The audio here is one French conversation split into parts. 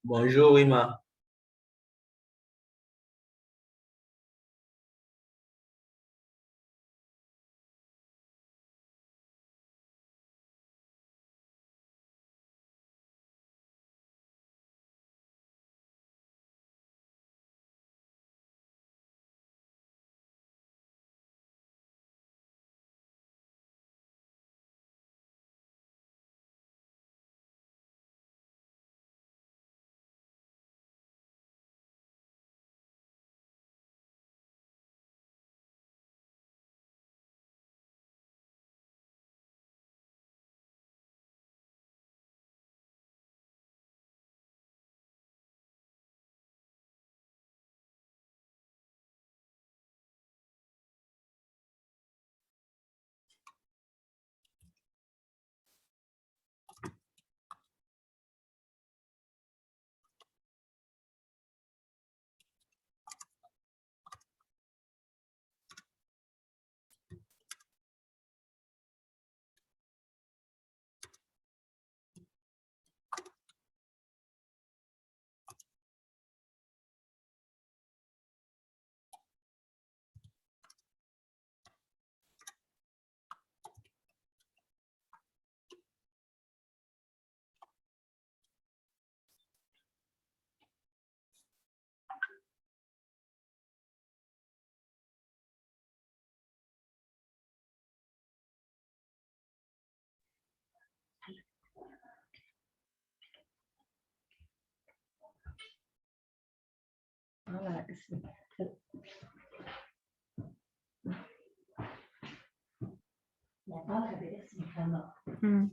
Bonjour, Ima. Voilà, Hmm.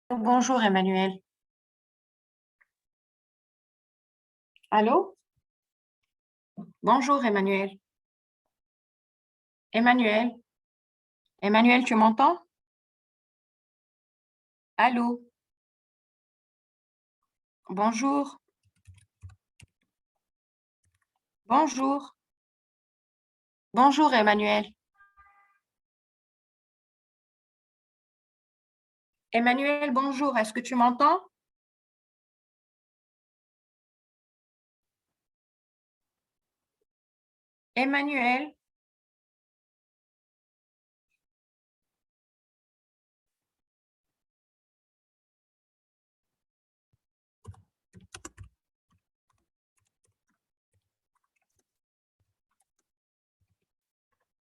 Bonjour Emmanuel. Allô? Bonjour Emmanuel. Emmanuel. Emmanuel, tu m'entends? Allô? Bonjour. Bonjour. Bonjour Emmanuel. Emmanuel, bonjour. Est-ce que tu m'entends? Emmanuel.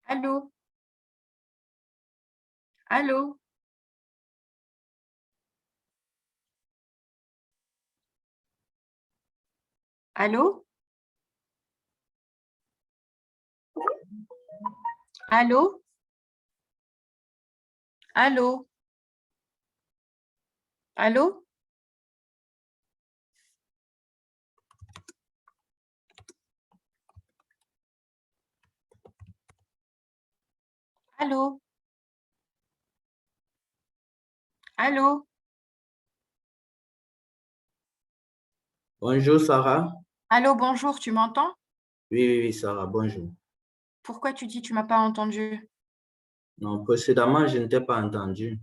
Allô? Allô? Allô? Allô? Allô? Allô? Allô? Allô? Bonjour Sarah. Allô, bonjour, tu m'entends? Oui, oui, oui, Sarah, bonjour. Pourquoi tu dis tu m'as pas entendu? Non, précédemment, je ne t'ai pas entendu.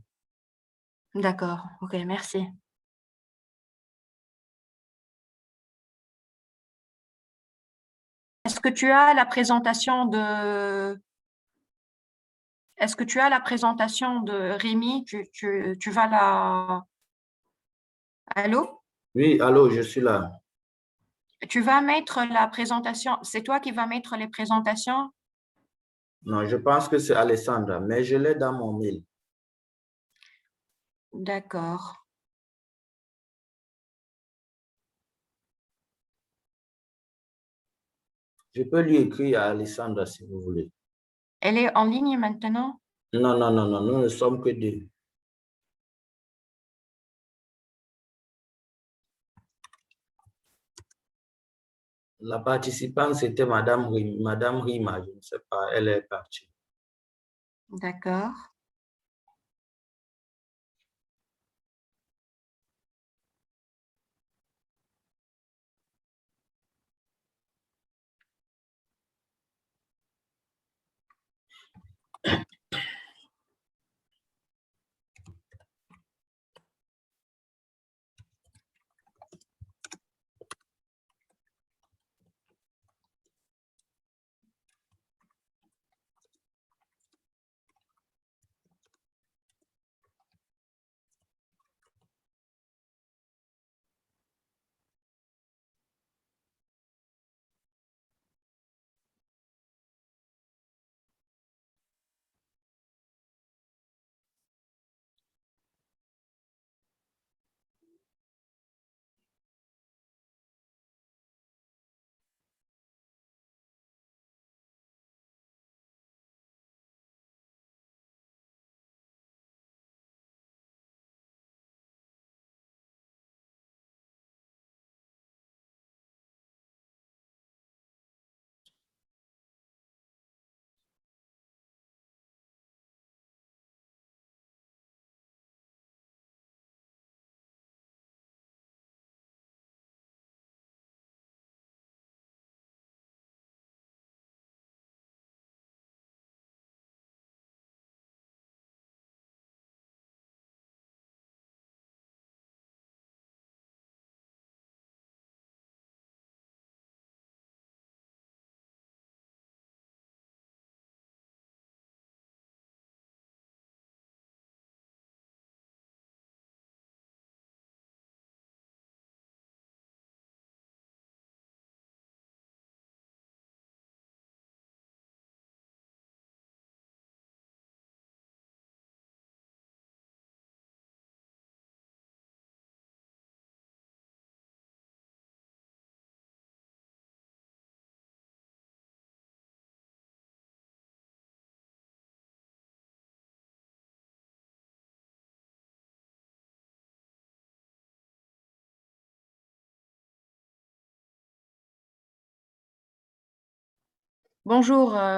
D'accord, ok, merci. Est-ce que tu as la présentation de... Est-ce que tu as la présentation de Rémi? Tu vas la... Allô? Oui, allô, je suis là. Tu vas mettre la présentation. C'est toi qui vas mettre les présentations? Non, je pense que c'est Alessandra, mais je l'ai dans mon mail. D'accord. Je peux lui écrire à Alessandra si vous voulez. Elle est en ligne maintenant? Non, non, non, non, nous ne sommes que deux. La participante, c'était Madame Rima, je ne sais pas, elle est partie. D'accord.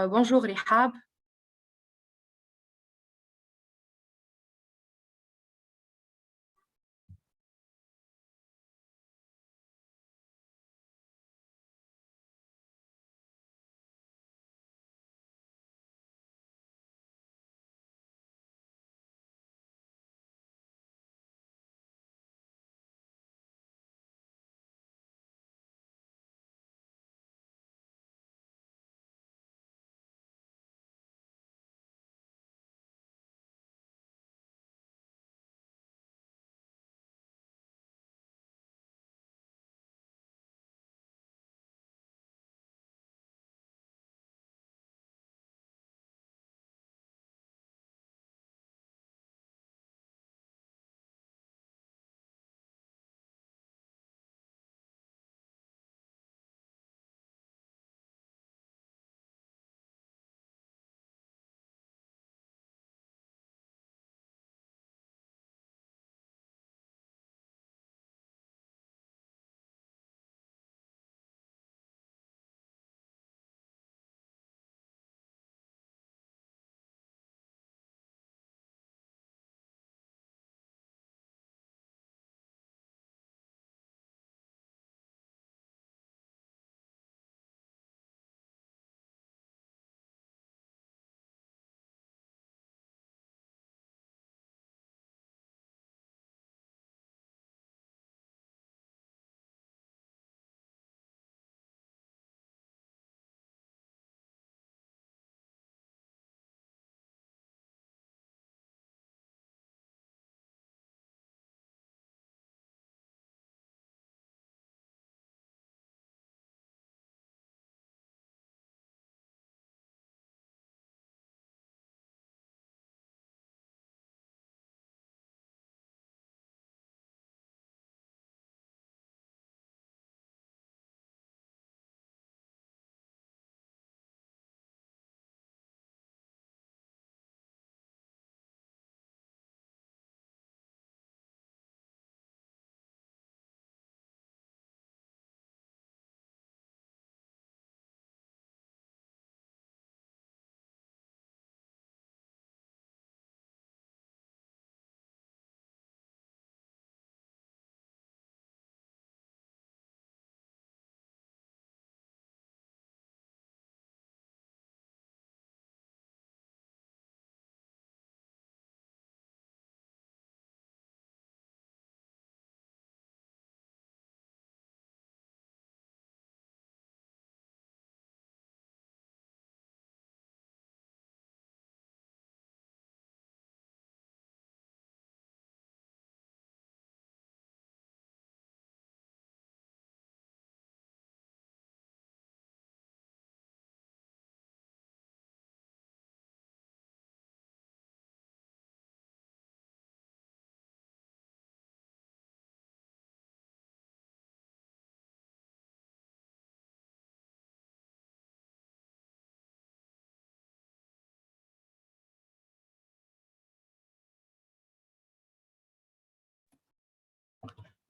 bonjour Rihab.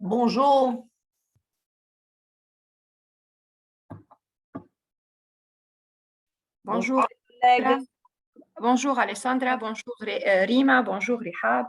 Bonjour. Bonjour. Collègues. Bonjour Alessandra, bonjour Rima, bonjour Rihab.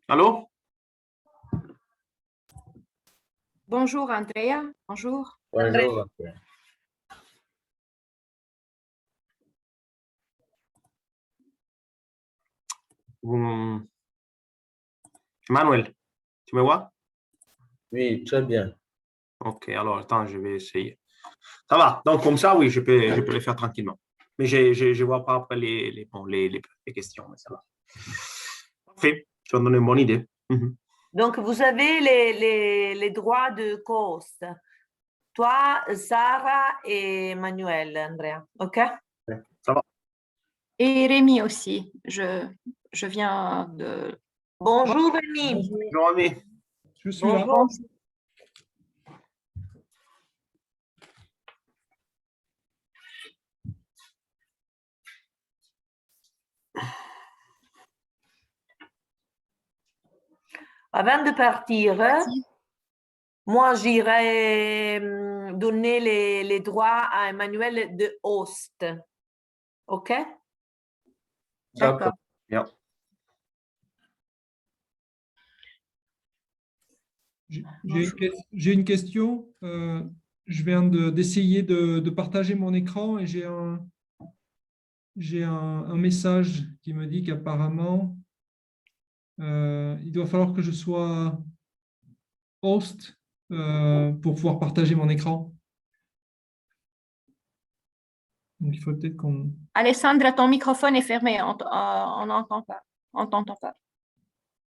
Allô? Bonjour Andrea, bonjour. Bonjour. Manuel, tu me vois? Oui, très bien. Ok, alors attends, je vais essayer. Ça va, donc comme ça, oui, je peux le faire tranquillement. Mais je vois pas après les questions, mais ça va. Parfait, tu as donné une bonne idée. Mhm. Donc, vous avez les droits de co-host. Toi, Sarah et Manuel, Andrea. OK? Ça va. Et Rémi aussi. Je viens de... Bonjour, Rémi. Bonjour, ami. Je suis là. Bonjour. Avant de partir, moi, j'irai donner les droits à Emmanuel de host. OK? D'accord. Bien. J'ai une question. Je viens d'essayer de partager mon écran et j'ai un message qui me dit qu'apparemment, il doit falloir que je sois host pour pouvoir partager mon écran. Donc, il faut peut-être qu'on... Alessandra, ton microphone est fermé, on n'entend pas. On t'entend pas.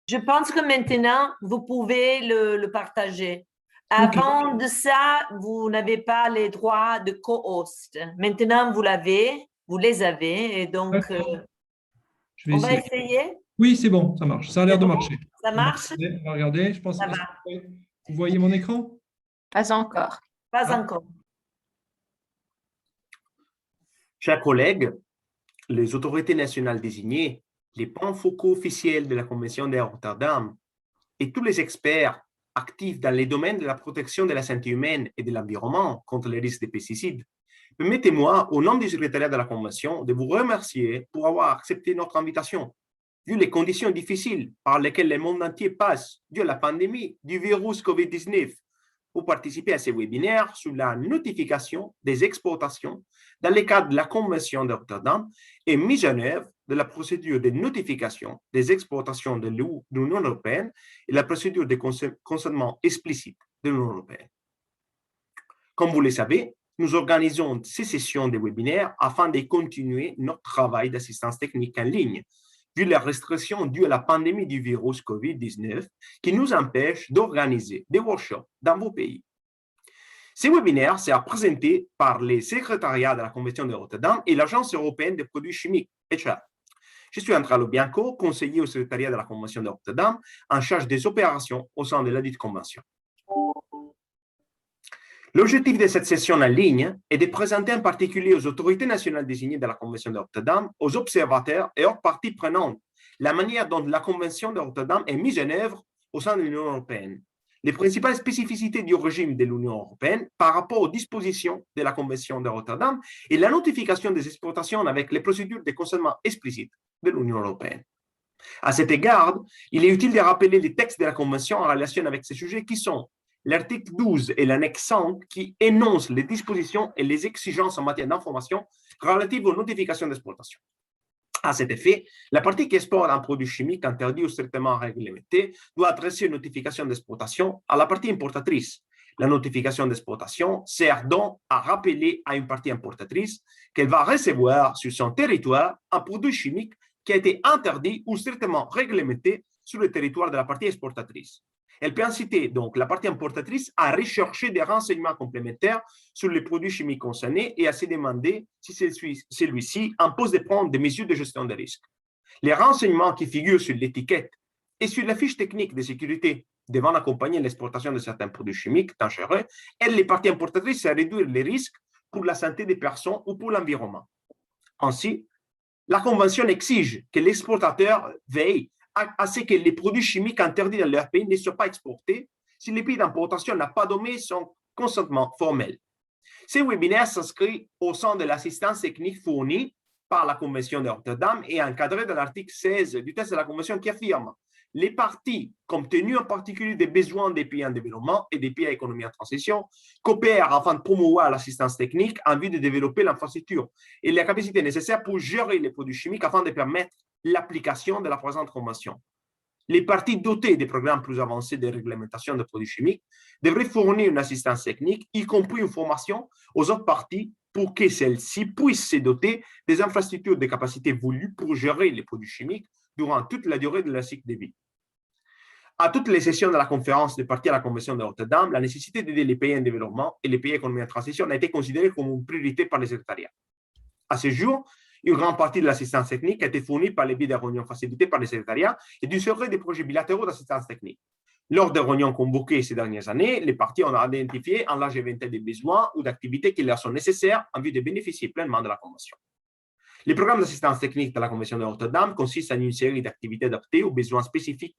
Je pense que maintenant, vous pouvez le partager. Ok. Avant de ça, vous n'avez pas les droits de co-host. Maintenant, vous les avez. Et donc, D'accord. Je vais on va essayer. essayer. Oui, c'est bon, ça marche. Ça a l'air de marcher. Ça marche? On va regarder. Je pense. Ça va. Vous voyez mon écran? Pas encore. Pas Ah. encore. Chers collègues, les autorités nationales désignées, les points focaux officiels de la Convention de Rotterdam et tous les experts actifs dans les domaines de la protection de la santé humaine et de l'environnement contre les risques des pesticides, permettez-moi, au nom du secrétariat de la Convention, de vous remercier pour avoir accepté notre invitation. Vu les conditions difficiles par lesquelles le monde entier passe dû à la pandémie du virus COVID-19, pour participer à ces webinaires sur la notification des exportations dans le cadre de la Convention de Rotterdam et mise en œuvre de la procédure de notification des exportations de l'Union européenne et la procédure de consentement explicite de l'Union européenne. Comme vous le savez, nous organisons ces sessions de webinaires afin de continuer notre travail d'assistance technique en ligne, vu les restrictions dues à la pandémie du virus COVID-19 qui nous empêchent d'organiser des workshops dans vos pays. Ces webinaires sont présentés par les secrétariats de la Convention de Rotterdam et l'Agence européenne des produits chimiques, ECHA. Je suis Andrea Bianco, conseiller au secrétariat de la Convention de Rotterdam, en charge des opérations au sein de la dite convention. L'objectif de cette session en ligne est de présenter en particulier aux autorités nationales désignées de la Convention de Rotterdam, aux observateurs et aux parties prenantes la manière dont la Convention de Rotterdam est mise en œuvre au sein de l'Union européenne, les principales spécificités du régime de l'Union européenne par rapport aux dispositions de la Convention de Rotterdam et la notification des exportations avec les procédures de consentement explicite de l'Union européenne. À cet égard, il est utile de rappeler les textes de la Convention en relation avec ces sujets qui sont l'article 12 et l'annexe 5 qui énoncent les dispositions et les exigences en matière d'information relatives aux notifications d'exportation. À cet effet, la partie qui exporte un produit chimique interdit ou strictement réglementé doit adresser une notification d'exportation à la partie importatrice. La notification d'exportation sert donc à rappeler à une partie importatrice qu'elle va recevoir sur son territoire un produit chimique qui a été interdit ou strictement réglementé sur le territoire de la partie exportatrice. Elle peut inciter donc la partie importatrice à rechercher des renseignements complémentaires sur les produits chimiques concernés et à se demander si celui-ci impose de prendre des mesures de gestion des risques. Les renseignements qui figurent sur l'étiquette et sur la fiche technique de sécurité devant accompagner l'exportation de certains produits chimiques dangereux aident les parties importatrices à réduire les risques pour la santé des personnes ou pour l'environnement. Ainsi, la Convention exige que l'exportateur veille à ce que les produits chimiques interdits dans leur pays ne soient pas exportés si le pays d'importation n'a pas donné son consentement formel. Ces webinaires s'inscrivent au sein de l'assistance technique fournie par la Convention de Rotterdam et encadrée dans l'article 16 du texte de la Convention qui affirme les parties, compte tenu en particulier des besoins des pays en développement et des pays à économie en transition, coopèrent afin de promouvoir l'assistance technique en vue de développer l'infrastructure et les capacités nécessaires pour gérer les produits chimiques afin de permettre l'application de la présente convention. Les parties dotées des programmes plus avancés de réglementation de produits chimiques devraient fournir une assistance technique, y compris une formation aux autres parties pour que celles-ci puissent se doter des infrastructures de capacité voulues pour gérer les produits chimiques durant toute la durée de leur cycle de vie. À toutes les sessions de la conférence des parties à la Convention de Rotterdam, la nécessité d'aider les pays en développement et les pays économiques en transition a été considérée comme une priorité par les secrétariats. À ce jour, une grande partie de l'assistance technique a été fournie par les biais des réunions facilitées par les secrétariats et du secret des projets bilatéraux d'assistance technique. Lors des réunions convoquées ces dernières années, les parties ont identifié un large éventail de besoins ou d'activités qui leur sont nécessaires en vue de bénéficier pleinement de la Convention. Les programmes d'assistance technique de la Convention de Rotterdam consistent en une série d'activités adaptées aux besoins spécifiques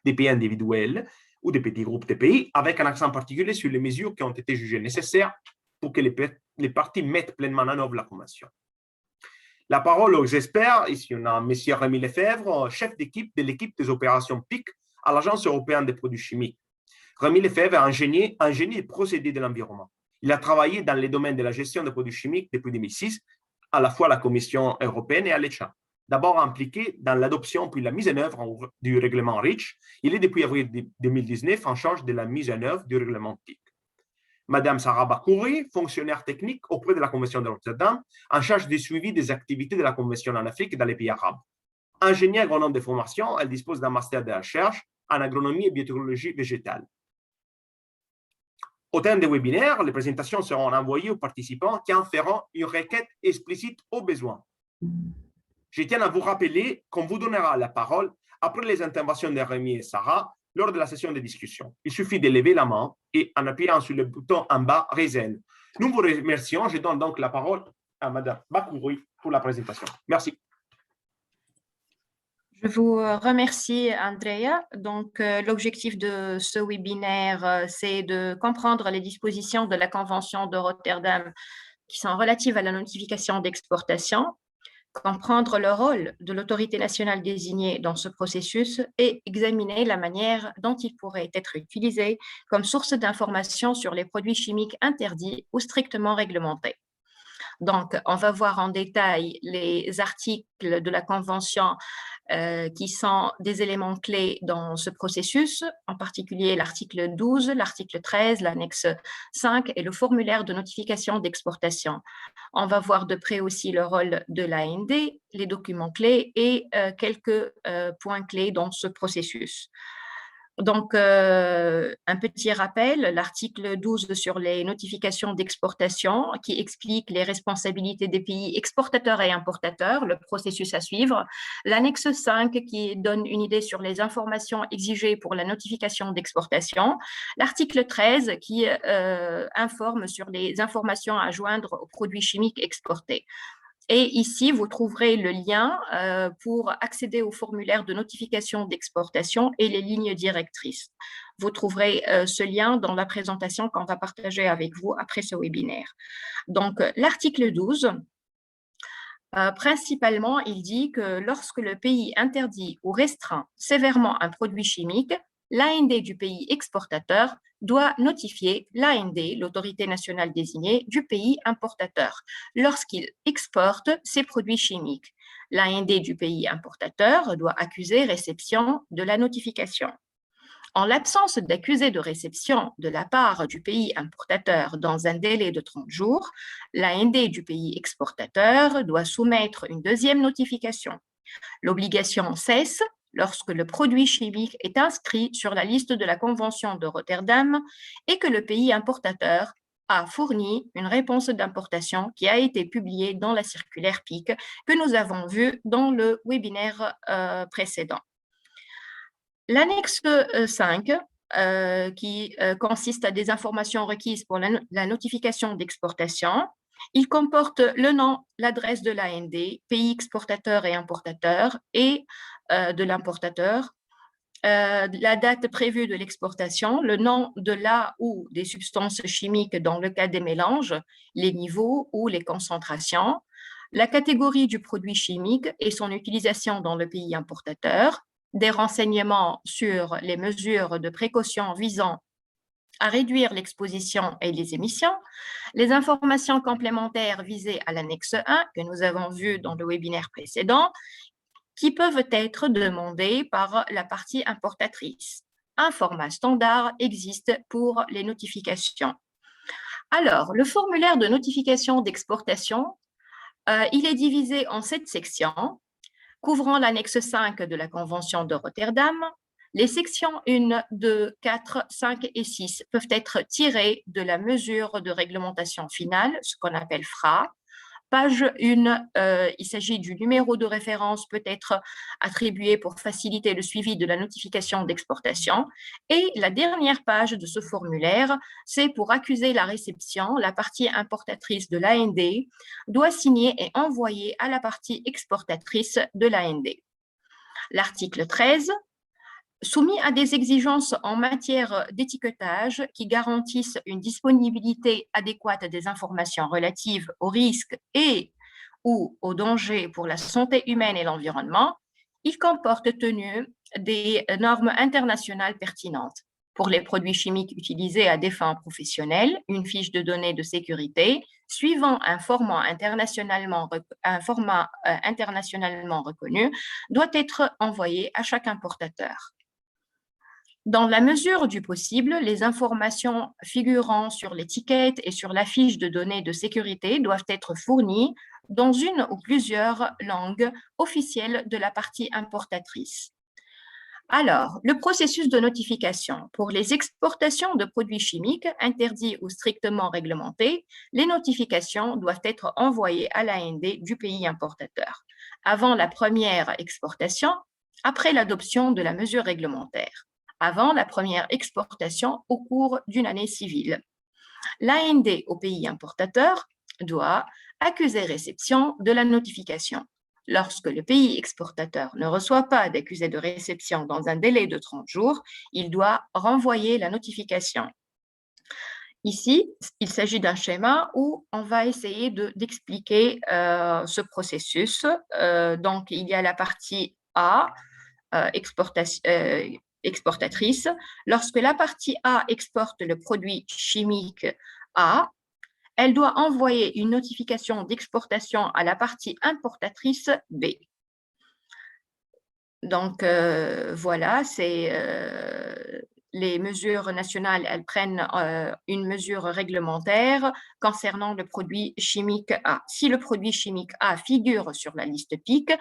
des pays individuels ou des petits groupes de pays, avec un accent particulier sur les mesures qui ont été jugées nécessaires pour que les parties mettent pleinement en œuvre la Convention. La parole aux experts, ici on a M. Rémi Lefebvre, chef d'équipe de l'équipe des opérations PIC à l'Agence européenne des produits chimiques. Rémi Lefebvre est un génie des procédés de l'environnement. Il a travaillé dans les domaines de la gestion des produits chimiques depuis 2006, à la fois à la Commission européenne et à l'ECHA. D'abord impliqué dans l'adoption puis la mise en œuvre du règlement REACH, il est depuis avril 2019 en charge de la mise en œuvre du règlement PIC. Madame Sarah Bakouri, fonctionnaire technique auprès de la Convention de Rotterdam, en charge du suivi des activités de la Convention en Afrique et dans les pays arabes. Ingénieure agronome de formation, elle dispose d'un master de recherche en agronomie et biotechnologie végétale. Au terme des webinaires, les présentations seront envoyées aux participants qui en feront une requête explicite aux besoins. Je tiens à vous rappeler qu'on vous donnera la parole après les interventions de Rémi et Sarah lors de la session de discussion. Il suffit de lever la main et en appuyant sur le bouton en bas, Raise Hand. Nous vous remercions. Je donne donc la parole à Madame Bakouri pour la présentation. Merci. Je vous remercie, Andrea. Donc, l'objectif de ce webinaire, c'est de comprendre les dispositions de la Convention de Rotterdam qui sont relatives à la notification d'exportation, comprendre le rôle de l'autorité nationale désignée dans ce processus et examiner la manière dont il pourrait être utilisé comme source d'information sur les produits chimiques interdits ou strictement réglementés. Donc, on va voir en détail les articles de la Convention qui sont des éléments clés dans ce processus, en particulier l'article 12, l'article 13, l'annexe 5 et le formulaire de notification d'exportation. On va voir de près aussi le rôle de l'AND, les documents clés et quelques points clés dans ce processus. Donc, un petit rappel, l'article 12 sur les notifications d'exportation qui explique les responsabilités des pays exportateurs et importateurs, le processus à suivre. L'annexe 5 qui donne une idée sur les informations exigées pour la notification d'exportation. L'article 13 qui informe sur les informations à joindre aux produits chimiques exportés. Et ici, vous trouverez le lien pour accéder au formulaire de notification d'exportation et les lignes directrices. Vous trouverez ce lien dans la présentation qu'on va partager avec vous après ce webinaire. Donc, l'article 12, principalement, il dit que lorsque le pays interdit ou restreint sévèrement un produit chimique, l'AND du pays exportateur doit notifier l'AND, l'autorité nationale désignée, du pays importateur lorsqu'il exporte ses produits chimiques. L'AND du pays importateur doit accuser réception de la notification. En l'absence d'accusé de réception de la part du pays importateur dans un délai de 30 jours, l'AND du pays exportateur doit soumettre une deuxième notification. L'obligation cesse lorsque le produit chimique est inscrit sur la liste de la Convention de Rotterdam et que le pays importateur a fourni une réponse d'importation qui a été publiée dans la circulaire PIC que nous avons vue dans le webinaire précédent. L'annexe 5, qui consiste à des informations requises pour la notification d'exportation, il comporte le nom, l'adresse de l'AND, pays exportateur et importateur, et de l'importateur, la date prévue de l'exportation, le nom de la ou des substances chimiques dans le cas des mélanges, les niveaux ou les concentrations, la catégorie du produit chimique et son utilisation dans le pays importateur, des renseignements sur les mesures de précaution visant à réduire l'exposition et les émissions, les informations complémentaires visées à l'annexe 1 que nous avons vu dans le webinaire précédent, qui peuvent être demandées par la partie importatrice. Un format standard existe pour les notifications. Alors, le formulaire de notification d'exportation, il est divisé en 7 sections, couvrant l'annexe 5 de la Convention de Rotterdam. Les sections 1, 2, 4, 5 et 6 peuvent être tirées de la mesure de réglementation finale, ce qu'on appelle FRA. Page 1, il s'agit du numéro de référence peut être attribué pour faciliter le suivi de la notification d'exportation. Et la dernière page de ce formulaire, c'est pour accuser la réception. La partie importatrice de l'AND doit signer et envoyer à la partie exportatrice de l'AND. L'article 13, soumis à des exigences en matière d'étiquetage qui garantissent une disponibilité adéquate des informations relatives aux risques et ou aux dangers pour la santé humaine et l'environnement, il comporte tenue des normes internationales pertinentes. Pour les produits chimiques utilisés à des fins professionnelles, une fiche de données de sécurité suivant un format internationalement reconnu doit être envoyée à chaque importateur. Dans la mesure du possible, les informations figurant sur l'étiquette et sur la fiche de données de sécurité doivent être fournies dans une ou plusieurs langues officielles de la partie importatrice. Alors, le processus de notification. Pour les exportations de produits chimiques interdits ou strictement réglementés, les notifications doivent être envoyées à l'AND du pays importateur, avant la première exportation, après l'adoption de la mesure réglementaire, avant la première exportation au cours d'une année civile. L'AND au pays importateur doit accuser réception de la notification. Lorsque le pays exportateur ne reçoit pas d'accusé de réception dans un délai de 30 jours, il doit renvoyer la notification. Ici, il s'agit d'un schéma où on va essayer d'expliquer ce processus. Donc, il y a la partie A, exportatrice. Lorsque la partie A exporte le produit chimique A, elle doit envoyer une notification d'exportation à la partie importatrice B. Donc, voilà, c'est les mesures nationales, elles prennent une mesure réglementaire concernant le produit chimique A. Si le produit chimique A figure sur la liste PIC,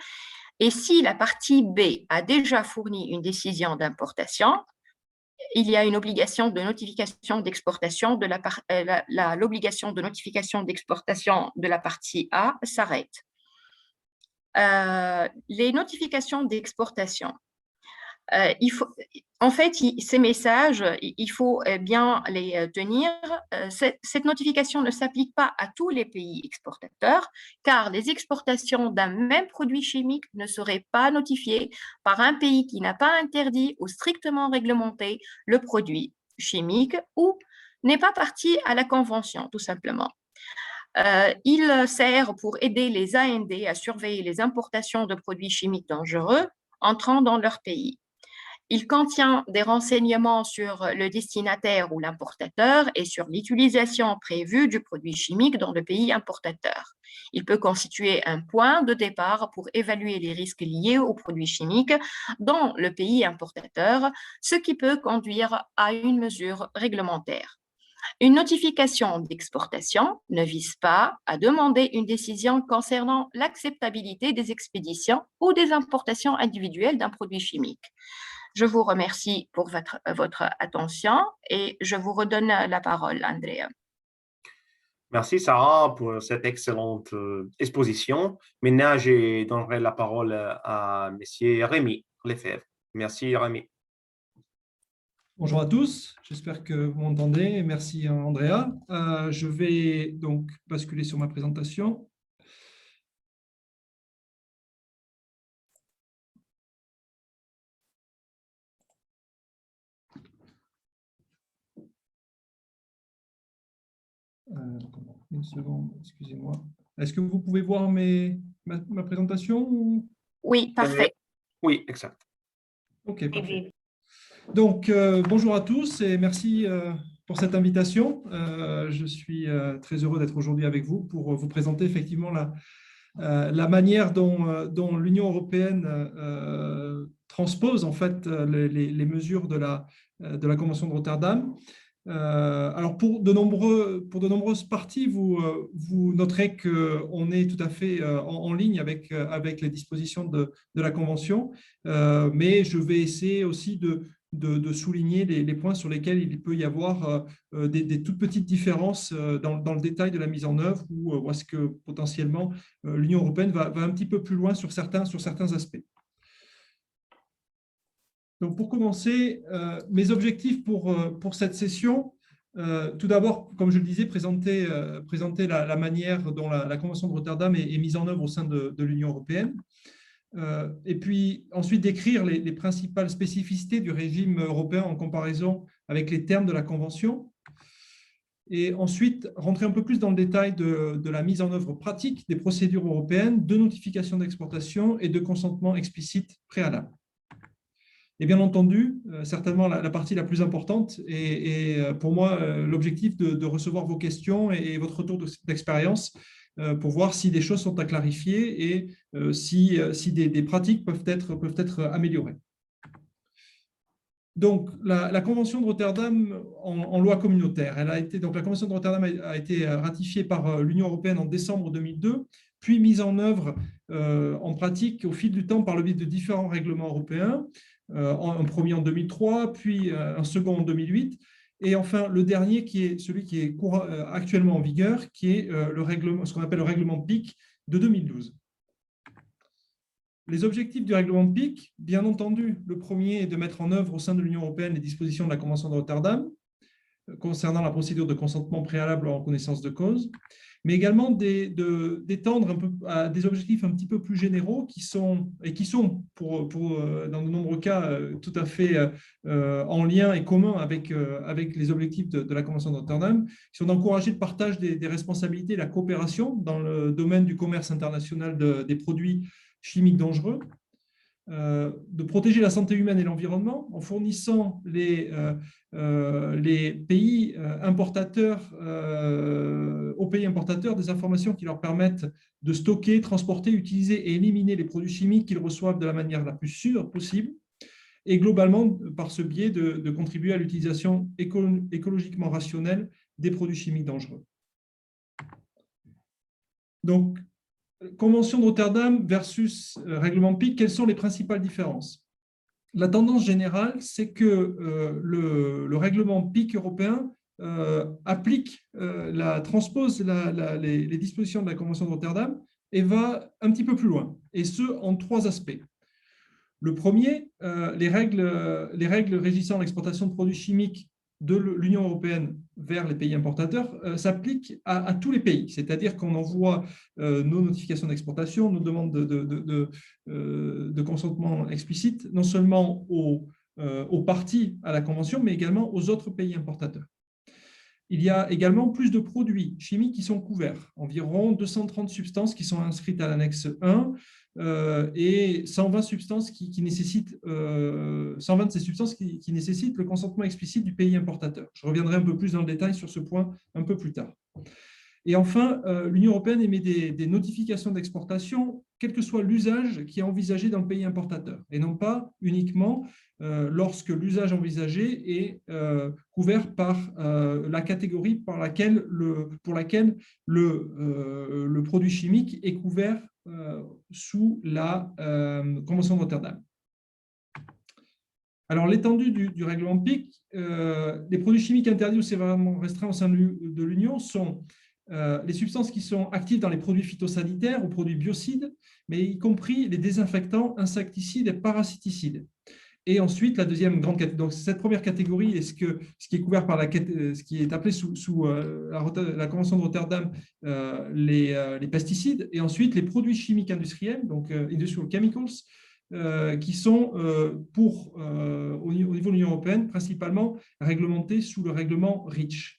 et si la partie B a déjà fourni une décision d'importation, il y a une obligation de notification d'exportation l'obligation de notification d'exportation de la partie A s'arrête. Les notifications d'exportation. En fait, ces messages, il faut bien les tenir. Cette notification ne s'applique pas à tous les pays exportateurs, car les exportations d'un même produit chimique ne seraient pas notifiées par un pays qui n'a pas interdit ou strictement réglementé le produit chimique ou n'est pas partie à la convention, tout simplement. Il sert pour aider les AND à surveiller les importations de produits chimiques dangereux entrant dans leur pays. Il contient des renseignements sur le destinataire ou l'importateur et sur l'utilisation prévue du produit chimique dans le pays importateur. Il peut constituer un point de départ pour évaluer les risques liés aux produits chimiques dans le pays importateur, ce qui peut conduire à une mesure réglementaire. Une notification d'exportation ne vise pas à demander une décision concernant l'acceptabilité des expéditions ou des importations individuelles d'un produit chimique. Je vous remercie pour votre attention et je vous redonne la parole, Andrea. Merci, Sarah, pour cette excellente exposition. Maintenant, je donnerai la parole à M. Rémi Lefebvre. Merci, Rémi. Bonjour à tous, j'espère que vous m'entendez. Merci, Andrea. Je vais donc basculer sur ma présentation. Une seconde, excusez-moi. Est-ce que vous pouvez voir ma présentation ou... Oui, parfait. Oui, exact. Ok, parfait. Oui. Donc, bonjour à tous et merci pour cette invitation. Je suis très heureux d'être aujourd'hui avec vous pour vous présenter effectivement la manière dont l'Union européenne transpose en fait les mesures de la Convention de Rotterdam. Alors, pour de nombreuses parties, vous noterez qu'on est tout à fait en ligne avec les dispositions de la Convention, mais je vais essayer aussi de souligner les points sur lesquels il peut y avoir des toutes petites différences dans le détail de la mise en œuvre, où est-ce que potentiellement l'Union européenne va un petit peu plus loin sur certains aspects. Donc, pour commencer, mes objectifs pour cette session, tout d'abord, comme je le disais, présenter la manière dont la Convention de Rotterdam est mise en œuvre au sein de l'Union européenne. Et puis ensuite décrire les principales spécificités du régime européen en comparaison avec les termes de la Convention. Et ensuite, rentrer un peu plus dans le détail de la mise en œuvre pratique des procédures européennes de notification d'exportation et de consentement explicite préalable. Et bien entendu, certainement la partie la plus importante et pour moi l'objectif de recevoir vos questions et votre retour d'expérience pour voir si des choses sont à clarifier et si des pratiques peuvent être améliorées. Donc, la Convention de Rotterdam en loi communautaire, donc la Convention de Rotterdam a été ratifiée par l'Union européenne en décembre 2002, puis mise en œuvre en pratique au fil du temps par le biais de différents règlements européens, un premier en 2003, puis un second en 2008, et enfin le dernier qui est celui qui est actuellement en vigueur, qui est ce qu'on appelle le règlement PIC de 2012. Les objectifs du règlement PIC, bien entendu, le premier est de mettre en œuvre au sein de l'Union européenne les dispositions de la Convention de Rotterdam concernant la procédure de consentement préalable en connaissance de cause, mais également d'étendre un peu à des objectifs un petit peu plus généraux qui sont dans de nombreux cas tout à fait en lien et commun avec les objectifs de la Convention de Rotterdam, qui sont d'encourager le partage des responsabilités et la coopération dans le domaine du commerce international des produits chimiques dangereux, de protéger la santé humaine et l'environnement en fournissant les pays importateurs, aux pays importateurs des informations qui leur permettent de stocker, transporter, utiliser et éliminer les produits chimiques qu'ils reçoivent de la manière la plus sûre possible, et globalement, par ce biais, de contribuer à l'utilisation écologiquement rationnelle des produits chimiques dangereux. Donc, Convention de Rotterdam versus règlement PIC, quelles sont les principales différences? La tendance générale, c'est que le règlement PIC européen transpose les dispositions de la Convention de Rotterdam et va un petit peu plus loin, et ce, en trois aspects. Le premier, les règles régissant l'exportation de produits chimiques de l'Union européenne vers les pays importateurs s'appliquent à tous les pays, c'est-à-dire qu'on envoie nos notifications d'exportation, nos demandes de consentement explicite, non seulement aux parties à la Convention, mais également aux autres pays importateurs. Il y a également plus de produits chimiques qui sont couverts, environ 230 substances qui sont inscrites à l'annexe 1 et 120 substances qui nécessitent de ces substances qui nécessitent le consentement explicite du pays importateur. Je reviendrai un peu plus dans le détail sur ce point un peu plus tard. Et enfin, l'Union européenne émet des notifications d'exportation, quel que soit l'usage qui est envisagé dans le pays importateur, et non pas uniquement lorsque l'usage envisagé est couvert par la catégorie pour laquelle le produit chimique est couvert sous la Convention de Rotterdam. Alors, l'étendue du règlement PIC, les produits chimiques interdits ou sévèrement restreints au sein de l'Union sont les substances qui sont actives dans les produits phytosanitaires ou produits biocides, mais y compris les désinfectants, insecticides et parasiticides. Et ensuite, la deuxième grande catégorie, donc cette première catégorie est ce qui est couvert par ce qui est appelé sous la Convention de Rotterdam les pesticides, et ensuite les produits chimiques industriels, donc industrial chemicals, qui sont au niveau de l'Union européenne principalement réglementés sous le règlement REACH.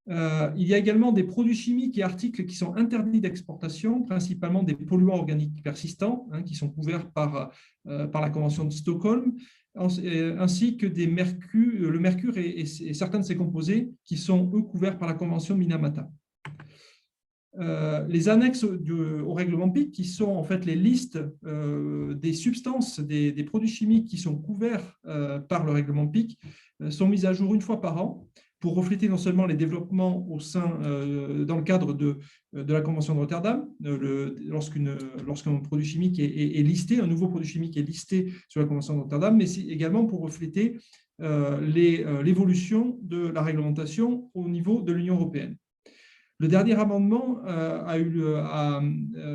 Il y a également des produits chimiques et articles qui sont interdits d'exportation, principalement des polluants organiques persistants, qui sont couverts par la Convention de Stockholm, ainsi que le mercure et certains de ses composés qui sont, eux, couverts par la Convention de Minamata. Les annexes au règlement PIC, qui sont en fait les listes des substances, des produits chimiques qui sont couverts par le règlement PIC, sont mises à jour une fois par an pour refléter non seulement les développements dans le cadre de la Convention de Rotterdam, lorsqu'un produit chimique est listé, un nouveau produit chimique est listé sur la Convention de Rotterdam, mais également pour refléter l'évolution de la réglementation au niveau de l'Union européenne. Le dernier amendement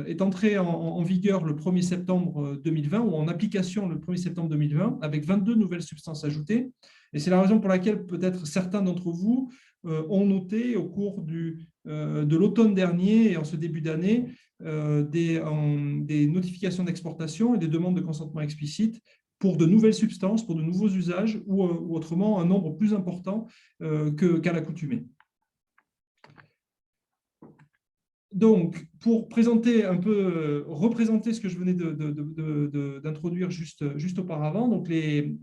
est entré en vigueur le 1er septembre 2020, ou en application le 1er septembre 2020, avec 22 nouvelles substances ajoutées. Et c'est la raison pour laquelle peut-être certains d'entre vous ont noté au cours de l'automne dernier et en ce début d'année des notifications d'exportation et des demandes de consentement explicite pour de nouvelles substances, pour de nouveaux usages, ou autrement un nombre plus important qu'à l'accoutumée. Donc, pour représenter ce que je venais d'introduire juste auparavant, donc les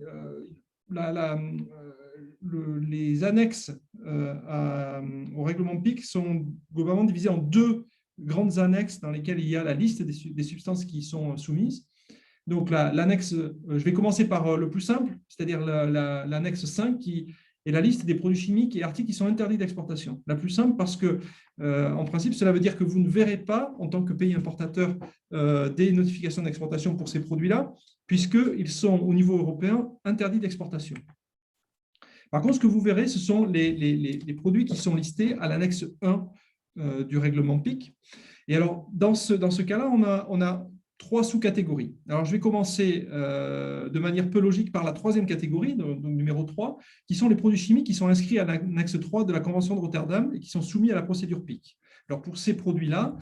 annexes au règlement PIC sont globalement divisées en deux grandes annexes dans lesquelles il y a la liste des substances qui sont soumises. Donc, l'annexe, je vais commencer par le plus simple, c'est-à-dire l'annexe 5 qui est la liste des produits chimiques et articles qui sont interdits d'exportation. La plus simple parce que, en principe, cela veut dire que vous ne verrez pas, en tant que pays importateur, des notifications d'exportation pour ces produits-là, puisqu'ils sont, au niveau européen, interdits d'exportation. Par contre, ce que vous verrez, ce sont les produits qui sont listés à l'annexe 1 du règlement PIC. Et alors, dans ce cas-là, on a 3 sous-catégories. Alors, je vais commencer de manière peu logique par la 3e catégorie, donc numéro 3, qui sont les produits chimiques qui sont inscrits à l'annexe 3 de la Convention de Rotterdam et qui sont soumis à la procédure PIC. Alors, pour ces produits-là,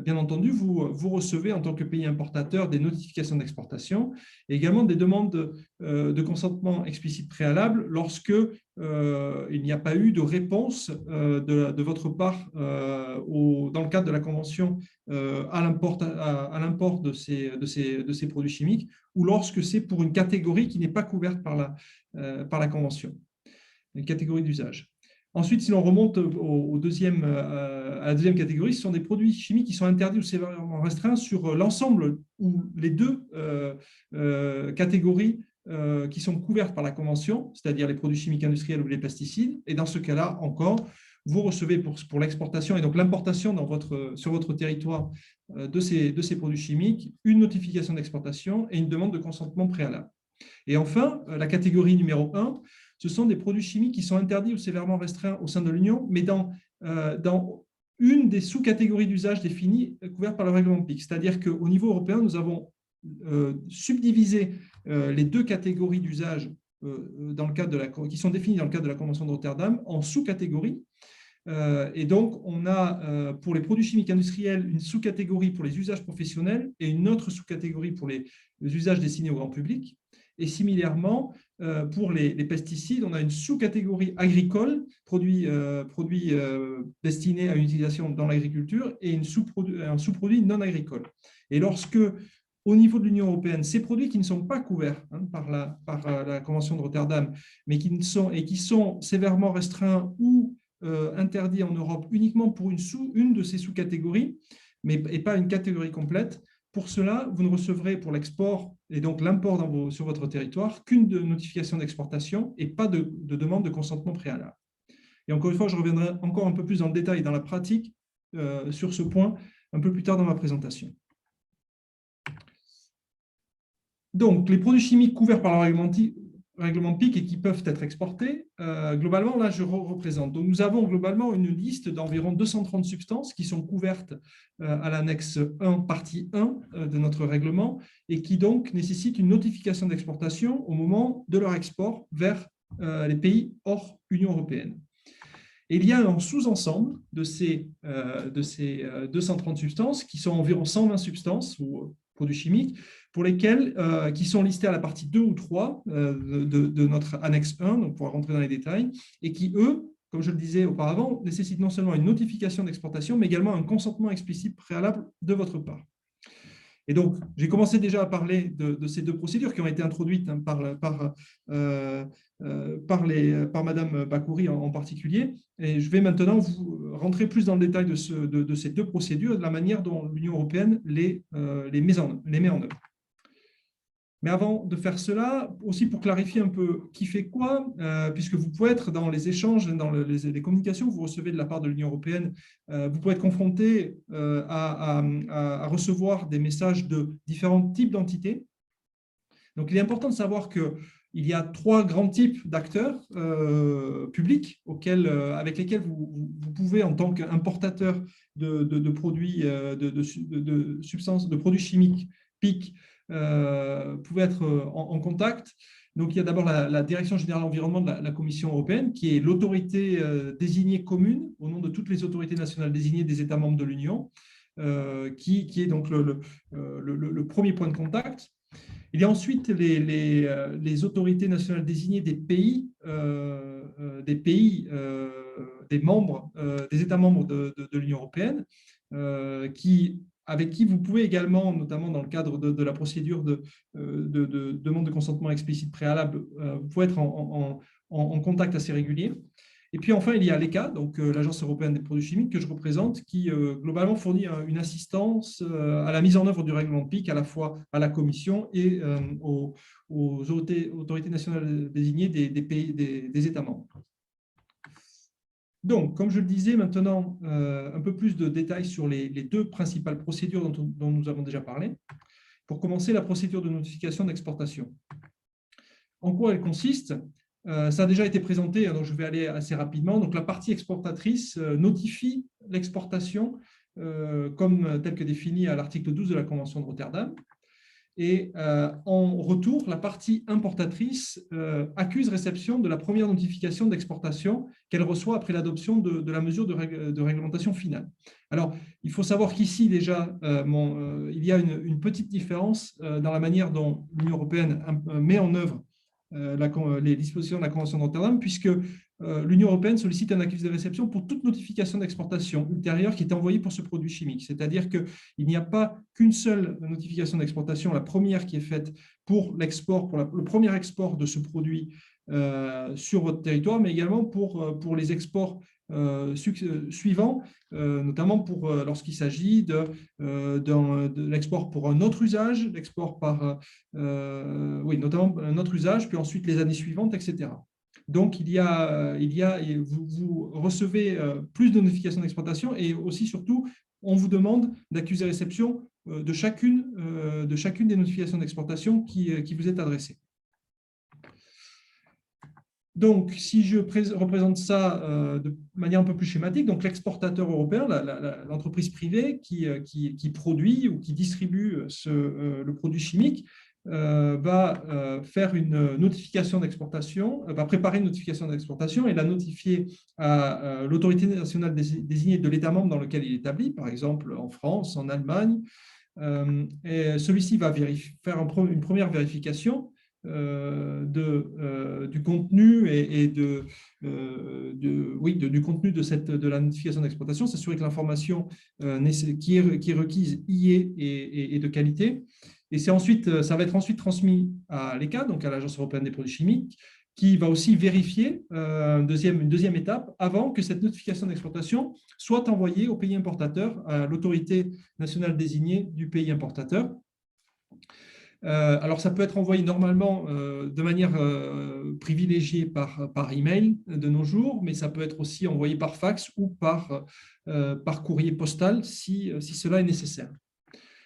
bien entendu, vous recevez en tant que pays importateur des notifications d'exportation et également des demandes de consentement explicite préalable lorsque il n'y a pas eu de réponse de votre part dans le cadre de la Convention à l'import de ces produits chimiques, ou lorsque c'est pour une catégorie qui n'est pas couverte par la Convention, une catégorie d'usage. Ensuite, si l'on remonte à la deuxième catégorie, ce sont des produits chimiques qui sont interdits ou sévèrement restreints sur l'ensemble ou les deux catégories qui sont couvertes par la Convention, c'est-à-dire les produits chimiques industriels ou les pesticides. Et dans ce cas-là, encore, vous recevez pour l'exportation et donc l'importation sur votre territoire de ces produits chimiques une notification d'exportation et une demande de consentement préalable. Et enfin, la catégorie numéro 1, ce sont des produits chimiques qui sont interdits ou sévèrement restreints au sein de l'Union, mais dans une des sous-catégories d'usage définies couvertes par le règlement PIC. C'est-à-dire qu'au niveau européen, nous avons subdivisé les deux catégories d'usage qui sont définies dans le cadre de la Convention de Rotterdam en sous-catégories. Et donc, on a pour les produits chimiques industriels une sous-catégorie pour les usages professionnels et une autre sous-catégorie pour les usages destinés au grand public. Et similairement, pour les pesticides, on a une sous-catégorie agricole, produits destinés à une utilisation dans l'agriculture, et un sous-produit non agricole. Et lorsque, au niveau de l'Union européenne, ces produits qui ne sont pas couverts par la Convention de Rotterdam, mais qui sont sévèrement restreints ou interdits en Europe uniquement pour une de ces sous-catégories, et pas une catégorie complète, pour cela, vous ne recevrez pour l'export et donc l'import sur votre territoire qu'une notification d'exportation et pas de demande de consentement préalable. Et encore une fois, je reviendrai encore un peu plus dans le détail dans la pratique sur ce point un peu plus tard dans ma présentation. Donc, les produits chimiques couverts par le règlement PIC et qui peuvent être exportés, globalement, là, je représente. Donc, nous avons globalement une liste d'environ 230 substances qui sont couvertes à l'annexe 1, partie 1 de notre règlement et qui donc nécessitent une notification d'exportation au moment de leur export vers les pays hors Union européenne. Et il y a un sous-ensemble de ces 230 substances qui sont environ 120 substances ou produits chimiques pour lesquels, qui sont listés à la partie 2 ou 3 de notre annexe 1, donc on pourra rentrer dans les détails, et qui, eux, comme je le disais auparavant, nécessite non seulement une notification d'exportation, mais également un consentement explicite préalable de votre part. Et donc, j'ai commencé déjà à parler de ces deux procédures qui ont été introduites par Madame Bakouri en particulier. Et je vais maintenant vous rentrer plus dans le détail de ces deux procédures et de la manière dont l'Union européenne les met en œuvre. Mais avant de faire cela, aussi pour clarifier un peu qui fait quoi, puisque vous pouvez être dans les échanges, dans les communications que vous recevez de la part de l'Union européenne, vous pouvez être confronté à recevoir des messages de différents types d'entités. Donc, il est important de savoir qu'il y a 3 grands types d'acteurs publics avec lesquels vous pouvez, en tant qu'importateur de produits, de substances, de produits chimiques PIC, pouvez être en contact. Donc, il y a d'abord la Direction générale environnement de la Commission européenne, qui est l'autorité désignée commune au nom de toutes les autorités nationales désignées des États membres de l'Union, qui est donc le premier point de contact. Il y a ensuite les autorités nationales désignées des pays, des membres, des États membres de l'Union européenne, avec qui vous pouvez également, notamment dans le cadre de la procédure de demande de consentement explicite préalable, vous pouvez être en contact assez régulier. Et puis enfin, il y a l'ECHA, donc l'Agence européenne des produits chimiques que je représente, qui globalement fournit une assistance à la mise en œuvre du règlement PIC, à la fois à la Commission et aux autorités nationales désignées des pays, des États membres. Donc, comme je le disais, maintenant, un peu plus de détails sur les 2 principales procédures dont nous avons déjà parlé. Pour commencer, la procédure de notification d'exportation. En quoi elle consiste ? Ça a déjà été présenté, donc je vais aller assez rapidement. Donc, la partie exportatrice notifie l'exportation telle que définie à l'article 12 de la Convention de Rotterdam. Et en retour, la partie importatrice accuse réception de la première notification d'exportation qu'elle reçoit après l'adoption de la mesure de réglementation finale. Alors, il faut savoir qu'ici, déjà, il y a une petite différence dans la manière dont l'Union européenne met en œuvre les dispositions de la Convention de Rotterdam, puisque l'Union européenne sollicite un accusé de réception pour toute notification d'exportation ultérieure qui est envoyée pour ce produit chimique. C'est-à-dire qu'il n'y a pas qu'une seule notification d'exportation, la première qui est faite pour l'export, pour le premier export de ce produit sur votre territoire, mais également pour les exports suivants, notamment lorsqu'il s'agit de l'export pour un autre usage, l'export notamment un autre usage, puis ensuite les années suivantes, etc. Donc, vous recevez plus de notifications d'exportation et aussi, surtout, on vous demande d'accuser réception de chacune des notifications d'exportation qui vous est adressée. Donc, si je représente ça de manière un peu plus schématique, donc l'exportateur européen, l'entreprise privée qui produit ou qui distribue le produit chimique, va faire une notification d'exportation, va préparer une notification d'exportation et la notifier à l'autorité nationale désignée de l'État membre dans lequel il est établi, par exemple en France, en Allemagne. Et celui-ci va faire une première vérification du contenu du contenu de la notification d'exportation, s'assurer que l'information qui est requise y est de qualité. Et ça va être ensuite transmis à l'ECHA, donc à l'Agence européenne des produits chimiques, qui va aussi vérifier une deuxième étape avant que cette notification d'exportation soit envoyée au pays importateur, à l'autorité nationale désignée du pays importateur. Alors, ça peut être envoyé normalement de manière privilégiée par email de nos jours, mais ça peut être aussi envoyé par fax ou par courrier postal si cela est nécessaire.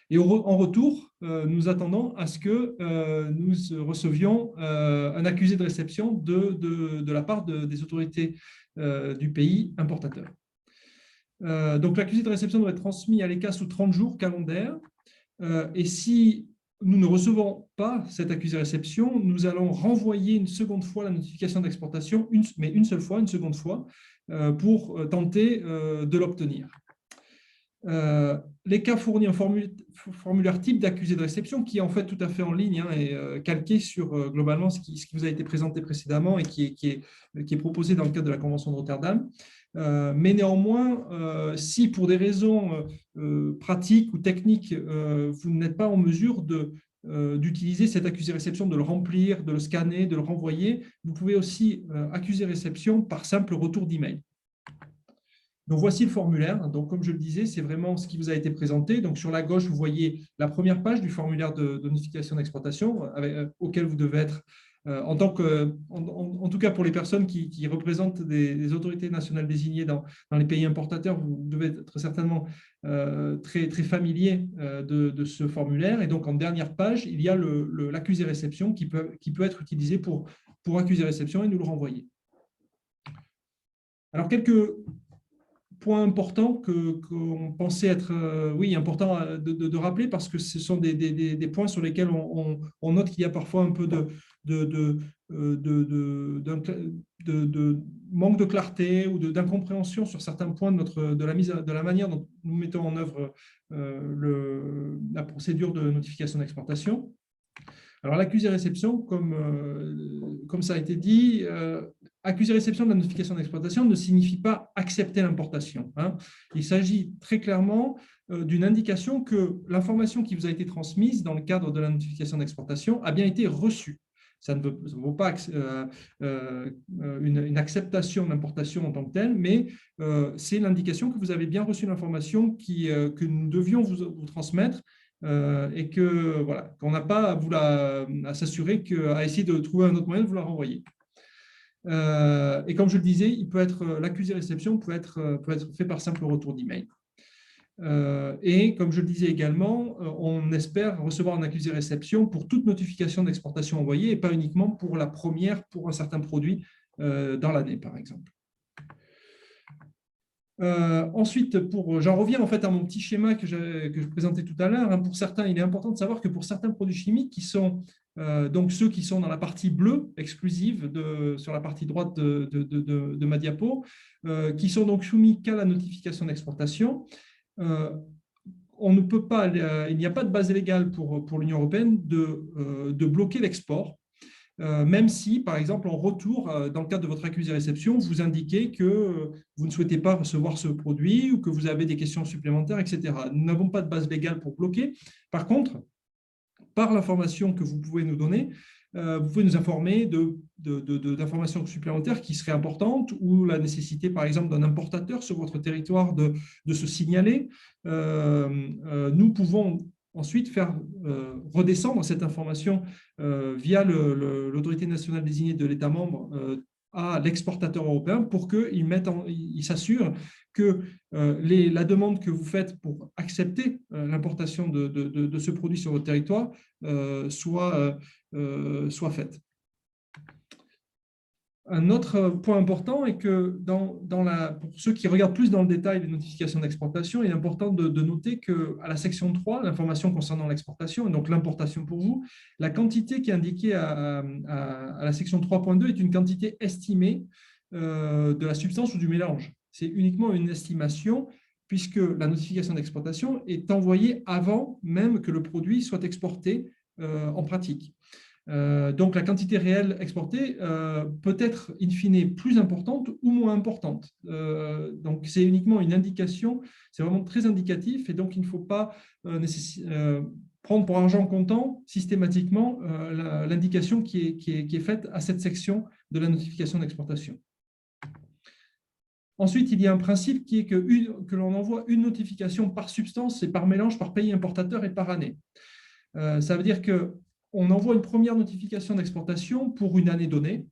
Et en retour, nous attendons à ce que nous recevions un accusé de réception de la part des autorités du pays importateur. Donc, l'accusé de réception doit être transmis à l'ECHA sous 30 jours calendaires. Et si nous ne recevons pas cet accusé de réception, nous allons renvoyer une seconde fois la notification d'exportation, une seconde fois, pour tenter de l'obtenir. L'ECA fournit un formulaire type d'accusé de réception qui est en fait tout à fait en ligne et calqué sur globalement ce qui vous a été présenté précédemment et qui est proposé dans le cadre de la Convention de Rotterdam. Mais néanmoins, si pour des raisons pratiques ou techniques, vous n'êtes pas en mesure d'utiliser cet accusé-réception, de le remplir, de le scanner, de le renvoyer, vous pouvez aussi accuser réception par simple retour d'email. Donc, voici le formulaire. Donc, comme je le disais, c'est vraiment ce qui vous a été présenté. Donc, sur la gauche, vous voyez la première page du formulaire de notification d'exportation auquel vous devez être, en tout cas pour les personnes qui représentent des autorités nationales désignées dans les pays importateurs, vous devez être certainement très, très familier de ce formulaire. Et donc, en dernière page, il y a l'accusé réception qui peut être utilisé pour accuser réception et nous le renvoyer. Alors, quelques point important qu'on pensait être important de rappeler parce que ce sont des points sur lesquels on note qu'il y a parfois un peu de manque de clarté ou d'incompréhension sur certains points de la manière dont nous mettons en œuvre la procédure de notification d'exportation. Alors, l'accusé-réception, comme ça a été dit, accusé-réception de la notification d'exploitation ne signifie pas accepter l'importation. Il s'agit très clairement d'une indication que l'information qui vous a été transmise dans le cadre de la notification d'exportation a bien été reçue. Ça ne vaut pas une acceptation d'importation en tant que telle, mais c'est l'indication que vous avez bien reçu l'information que nous devions vous transmettre. Et qu'on n'a pas à s'assurer à essayer de trouver un autre moyen de vous la renvoyer. Et comme je le disais, l'accusé-réception peut être fait par simple retour d'email. Et comme je le disais également, on espère recevoir un accusé-réception pour toute notification d'exportation envoyée et pas uniquement pour la première pour un certain produit dans l'année, par exemple. Ensuite, j'en reviens en fait à mon petit schéma que je présentais tout à l'heure. Pour certains, il est important de savoir que pour certains produits chimiques qui sont donc ceux qui sont dans la partie bleue exclusive sur la partie droite de ma diapo, qui sont donc soumis qu'à la notification d'exportation, on ne peut pas, il n'y a pas de base légale pour l'Union européenne de bloquer l'export. Même si, par exemple, en retour, dans le cadre de votre accusé-réception, vous indiquez que vous ne souhaitez pas recevoir ce produit ou que vous avez des questions supplémentaires, etc. Nous n'avons pas de base légale pour bloquer. Par contre, par l'information que vous pouvez nous donner, vous pouvez nous informer d'informations supplémentaires qui seraient importantes ou la nécessité, par exemple, d'un importateur sur votre territoire de se signaler. Nous pouvons ensuite faire redescendre cette information via l'autorité nationale désignée de l'État membre à l'exportateur européen pour qu'il s'assure que la demande que vous faites pour accepter l'importation de ce produit sur votre territoire soit faite. Un autre point important est que pour ceux qui regardent plus dans le détail les notifications d'exportation, il est important de noter qu'à la section 3, l'information concernant l'exportation, et donc l'importation pour vous, la quantité qui est indiquée à la section 3.2 est une quantité estimée de la substance ou du mélange. C'est uniquement une estimation puisque la notification d'exportation est envoyée avant même que le produit soit exporté en pratique. Donc, la quantité réelle exportée peut être, in fine, plus importante ou moins importante. Donc, c'est uniquement une indication, c'est vraiment très indicatif et donc il ne faut pas prendre pour argent comptant systématiquement l'indication qui est faite à cette section de la notification d'exportation. Ensuite, il y a un principe qui est que l'on envoie une notification par substance et par mélange, par pays importateur et par année. Ça veut dire qu'on envoie une première notification d'exportation pour une année donnée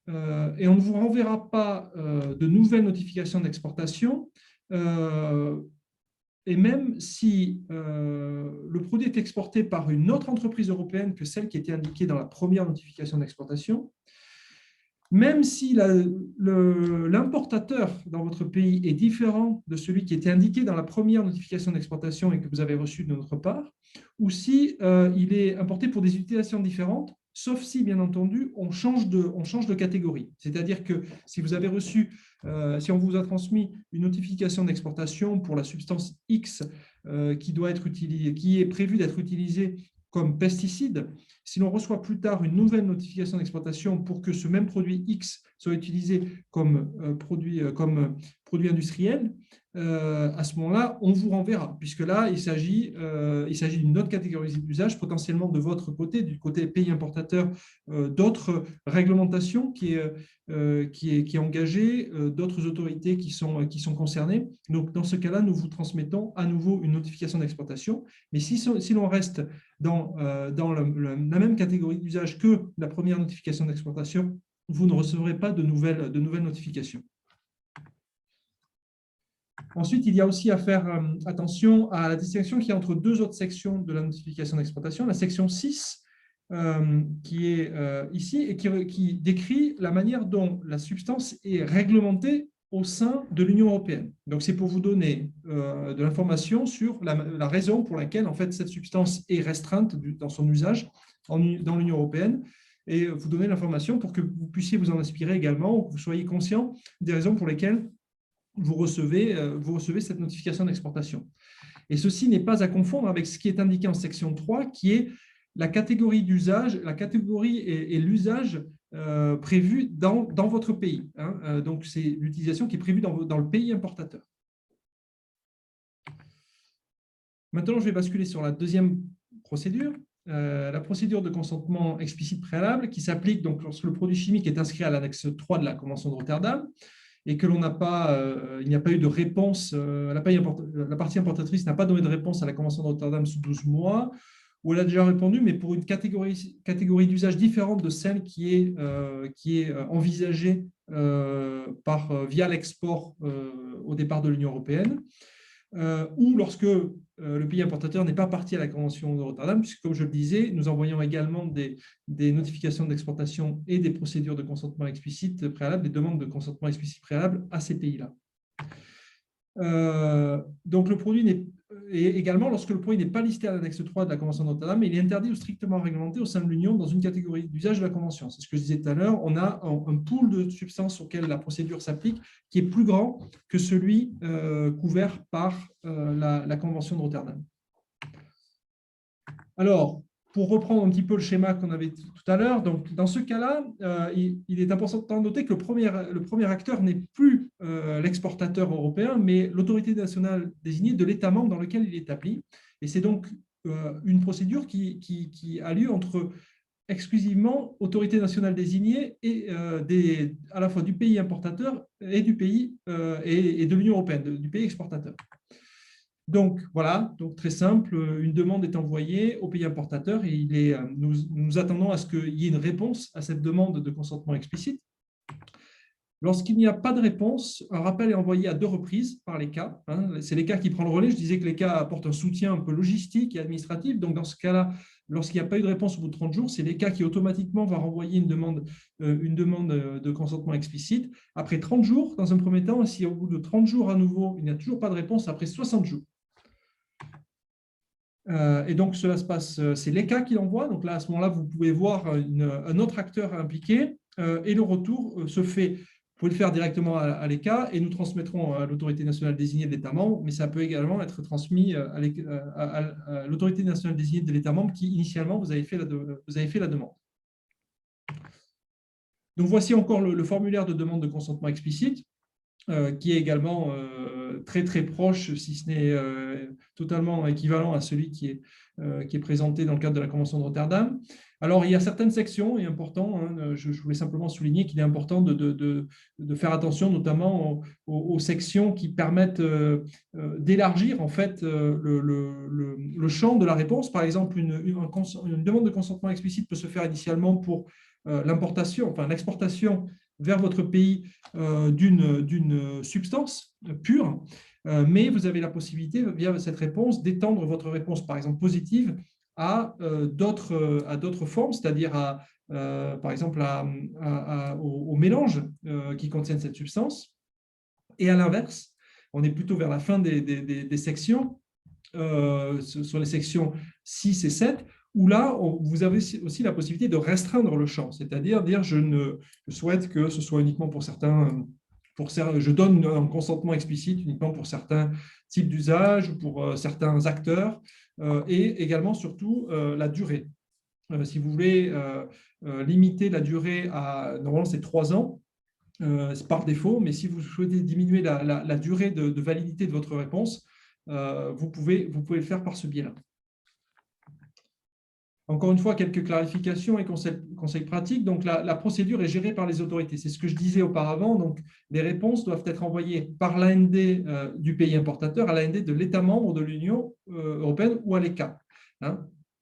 et on ne vous renverra pas de nouvelles notifications d'exportation et même si le produit est exporté par une autre entreprise européenne que celle qui était indiquée dans la première notification d'exportation, même si l'importateur dans votre pays est différent de celui qui était indiqué dans la première notification d'exportation et que vous avez reçu de notre part, ou si il est importé pour des utilisations différentes, sauf si, bien entendu, on change de catégorie. C'est-à-dire que si vous avez reçu, si on vous a transmis une notification d'exportation pour la substance X qui doit être utilisée, qui est prévue d'être utilisée comme pesticide, si l'on reçoit plus tard une nouvelle notification d'exportation pour que ce même produit X soit utilisé comme produit industriel, à ce moment-là, on vous renverra, puisque là, il s'agit d'une autre catégorie d'usage, potentiellement de votre côté, du côté pays importateur, d'autres réglementations qui est engagée, d'autres autorités qui sont concernées. Donc, dans ce cas-là, nous vous transmettons à nouveau une notification d'exportation. Mais si l'on reste dans la même catégorie d'usage que la première notification d'exportation, vous ne recevrez pas de nouvelles notifications. Ensuite, il y a aussi à faire attention à la distinction qu'il y a entre deux autres sections de la notification d'exportation. La section 6, qui est ici, et qui décrit la manière dont la substance est réglementée au sein de l'Union européenne. Donc, c'est pour vous donner de l'information sur la raison pour laquelle en fait, cette substance est restreinte dans son usage dans l'Union européenne, et vous donner l'information pour que vous puissiez vous en inspirer également, ou que vous soyez conscient des raisons pour lesquelles vous recevez cette notification d'exportation. Et ceci n'est pas à confondre avec ce qui est indiqué en section 3, qui est la catégorie d'usage, la catégorie et l'usage prévu dans votre pays. Donc, c'est l'utilisation qui est prévue dans le pays importateur. Maintenant, je vais basculer sur la deuxième procédure, la procédure de consentement explicite préalable, qui s'applique donc lorsque le produit chimique est inscrit à l'annexe 3 de la Convention de Rotterdam, et que il n'y a pas eu de réponse, la partie importatrice n'a pas donné de réponse à la Convention de Rotterdam sous 12 mois, où elle a déjà répondu, mais pour une catégorie d'usage différente de celle qui est envisagée via l'export au départ de l'Union européenne, ou lorsque le pays importateur n'est pas parti à la Convention de Rotterdam, puisque, comme je le disais, nous envoyons également des notifications d'exportation et des procédures de consentement explicite préalable, des demandes de consentement explicite préalable à ces pays-là. Donc, le produit et également, lorsque le produit n'est pas listé à l'annexe 3 de la Convention de Rotterdam, il est interdit ou strictement réglementé au sein de l'Union dans une catégorie d'usage de la Convention. C'est ce que je disais tout à l'heure, on a un pool de substances auxquelles la procédure s'applique qui est plus grand que celui couvert par la Convention de Rotterdam. Alors, pour reprendre un petit peu le schéma qu'on avait tout à l'heure, donc dans ce cas-là, il est important de noter que le premier acteur n'est plus l'exportateur européen, mais l'autorité nationale désignée de l'État membre dans lequel il est établi. Et c'est donc une procédure qui a lieu entre exclusivement autorité nationale désignée et à la fois du pays importateur et du pays et de l'Union européenne, du pays exportateur. Donc, voilà, donc très simple, une demande est envoyée au pays importateur et nous attendons à ce qu'il y ait une réponse à cette demande de consentement explicite. Lorsqu'il n'y a pas de réponse, un rappel est envoyé à 2 reprises par l'ECHA. C'est l'ECHA qui prend le relais. Je disais que l'ECHA apporte un soutien un peu logistique et administratif. Donc, dans ce cas-là, lorsqu'il n'y a pas eu de réponse au bout de 30 jours, c'est l'ECHA qui automatiquement va renvoyer une demande de consentement explicite. Après 30 jours, dans un premier temps, et si au bout de 30 jours à nouveau, il n'y a toujours pas de réponse, après 60 jours. Et donc, cela se passe, c'est l'ECHA qui l'envoie. Donc là, à ce moment-là, vous pouvez voir un autre acteur impliqué et le retour se fait. Vous pouvez le faire directement à l'ECHA et nous transmettrons à l'autorité nationale désignée de l'État membre, mais ça peut également être transmis à l'autorité nationale désignée de l'État membre qui, initialement, vous avez fait la demande. Donc, voici encore le formulaire de demande de consentement explicite, qui est également très, très proche, si ce n'est totalement équivalent à celui qui est présenté dans le cadre de la Convention de Rotterdam. Alors, il y a certaines sections, et important, je voulais simplement souligner qu'il est important de faire attention notamment aux sections qui permettent d'élargir en fait le champ de la réponse. Par exemple, une demande de consentement explicite peut se faire initialement pour l'exportation vers votre pays d'une substance pure, mais vous avez la possibilité, via cette réponse, d'étendre votre réponse, par exemple positive, à d'autres formes, c'est-à-dire par exemple au mélange qui contiennent cette substance. Et à l'inverse, on est plutôt vers la fin des sections, sur les sections 6 et 7, où là, vous avez aussi la possibilité de restreindre le champ, c'est-à-dire dire je souhaite que ce soit uniquement pour certains, je donne un consentement explicite uniquement pour certains types d'usages ou pour certains acteurs, et également surtout la durée. Si vous voulez limiter la durée normalement c'est 3 ans, c'est par défaut, mais si vous souhaitez diminuer la durée de validité de votre réponse, vous pouvez le faire par ce biais-là. Encore une fois, quelques clarifications et conseils pratiques. Donc, la procédure est gérée par les autorités. C'est ce que je disais auparavant. Donc, les réponses doivent être envoyées par l'AND du pays importateur à l'AND de l'État membre de l'Union européenne ou à l'ECA.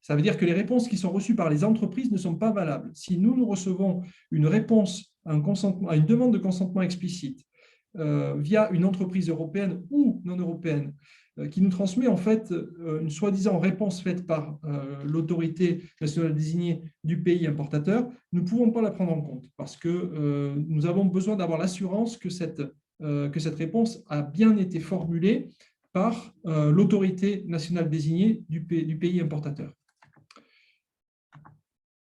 Ça veut dire que les réponses qui sont reçues par les entreprises ne sont pas valables. Si nous recevons une réponse à une demande de consentement explicite via une entreprise européenne ou non européenne, qui nous transmet en fait une soi-disant réponse faite par l'autorité nationale désignée du pays importateur, nous ne pouvons pas la prendre en compte parce que nous avons besoin d'avoir l'assurance que cette réponse a bien été formulée par l'autorité nationale désignée du pays importateur.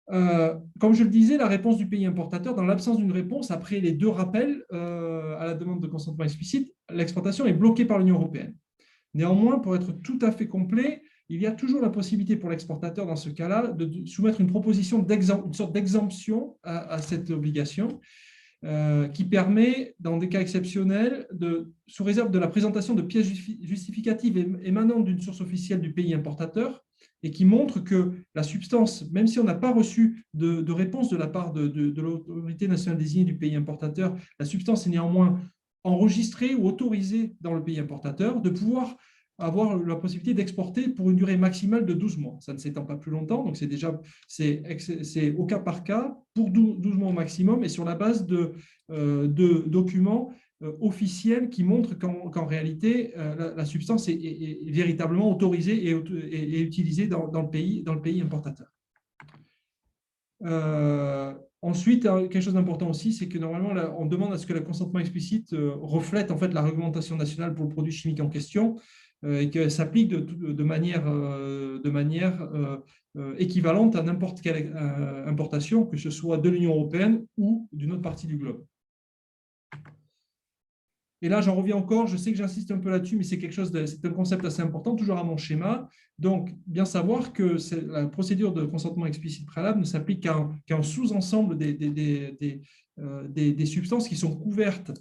Comme je le disais, la réponse du pays importateur, dans l'absence d'une réponse, après les 2 rappels à la demande de consentement explicite, l'exportation est bloquée par l'Union européenne. Néanmoins, pour être tout à fait complet, il y a toujours la possibilité pour l'exportateur, dans ce cas-là, de soumettre une proposition une sorte d'exemption à cette obligation, qui permet, dans des cas exceptionnels, sous réserve de la présentation de pièces justificatives émanant d'une source officielle du pays importateur, et qui montre que la substance, même si on n'a pas reçu de réponse de la part de l'autorité nationale désignée du pays importateur, la substance est néanmoins enregistrée ou autorisée dans le pays importateur, de pouvoir avoir la possibilité d'exporter pour une durée maximale de 12 mois. Ça ne s'étend pas plus longtemps, donc c'est au cas par cas, pour 12 mois au maximum, et sur la base de documents officiels qui montrent qu'en réalité, la substance est véritablement autorisée et utilisée dans le pays importateur. Ensuite, quelque chose d'important aussi, c'est que normalement, on demande à ce que le consentement explicite reflète en fait la réglementation nationale pour le produit chimique en question et qu'elle s'applique de manière équivalente à n'importe quelle importation, que ce soit de l'Union européenne ou d'une autre partie du globe. Et là, j'en reviens encore, je sais que j'insiste un peu là-dessus, mais c'est un concept assez important, toujours à mon schéma. Donc, bien savoir que la procédure de consentement explicite préalable ne s'applique qu'à un sous-ensemble des substances qui sont couvertes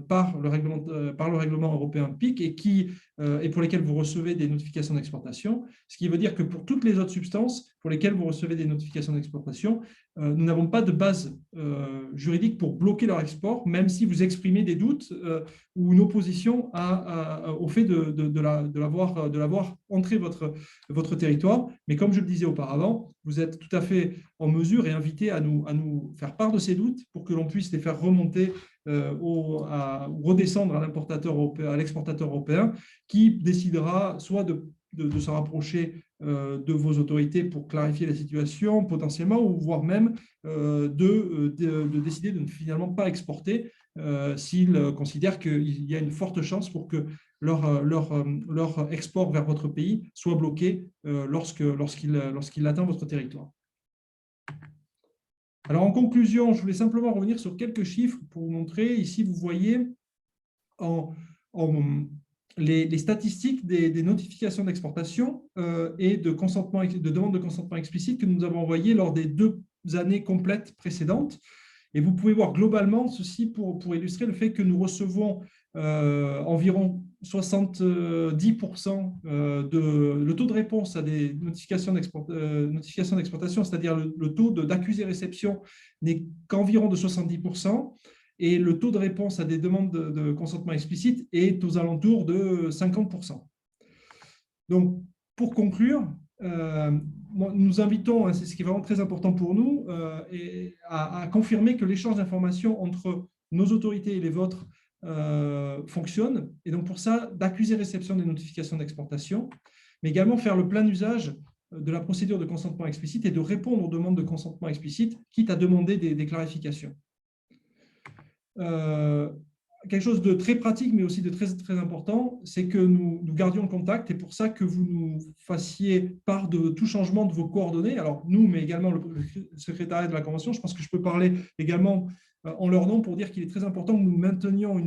par le règlement européen PIC et pour lesquelles vous recevez des notifications d'exportation. Ce qui veut dire que pour toutes les autres substances pour lesquelles vous recevez des notifications d'exportation, nous n'avons pas de base juridique pour bloquer leur export, même si vous exprimez des doutes ou une opposition au fait de l'avoir entré votre territoire. Mais comme je le disais auparavant, vous êtes tout à fait en mesure et invité à nous faire part de ces doutes pour que l'on puisse les faire remonter ou redescendre à l'exportateur européen qui décidera soit de se rapprocher de vos autorités pour clarifier la situation potentiellement, ou voire même de décider de ne finalement pas exporter s'ils considèrent qu'il y a une forte chance pour que leur export vers votre pays soit bloqué lorsqu'il atteint votre territoire. Alors, en conclusion, je voulais simplement revenir sur quelques chiffres pour vous montrer. Ici, vous voyez les statistiques des notifications d'exportation et de demande de consentement explicite que nous avons envoyées lors des 2 années complètes précédentes. Et vous pouvez voir globalement ceci pour illustrer le fait que nous recevons environ 70% le taux de réponse à des notifications d'exportation, c'est-à-dire le taux d'accusé-réception n'est qu'environ de 70%, et le taux de réponse à des demandes de consentement explicite est aux alentours de 50%. Donc, pour conclure, nous invitons, c'est ce qui est vraiment très important pour nous, à confirmer que l'échange d'informations entre nos autorités et les vôtres fonctionne. Et donc, pour ça, d'accuser réception des notifications d'exportation, mais également faire le plein usage de la procédure de consentement explicite et de répondre aux demandes de consentement explicite, quitte à demander des clarifications. quelque chose de très pratique, mais aussi de très, très important, c'est que nous gardions contact, et pour ça que vous nous fassiez part de tout changement de vos coordonnées. Alors, nous, mais également le secrétariat de la Convention, je pense que je peux parler également en leur nom pour dire qu'il est très important que nous maintenions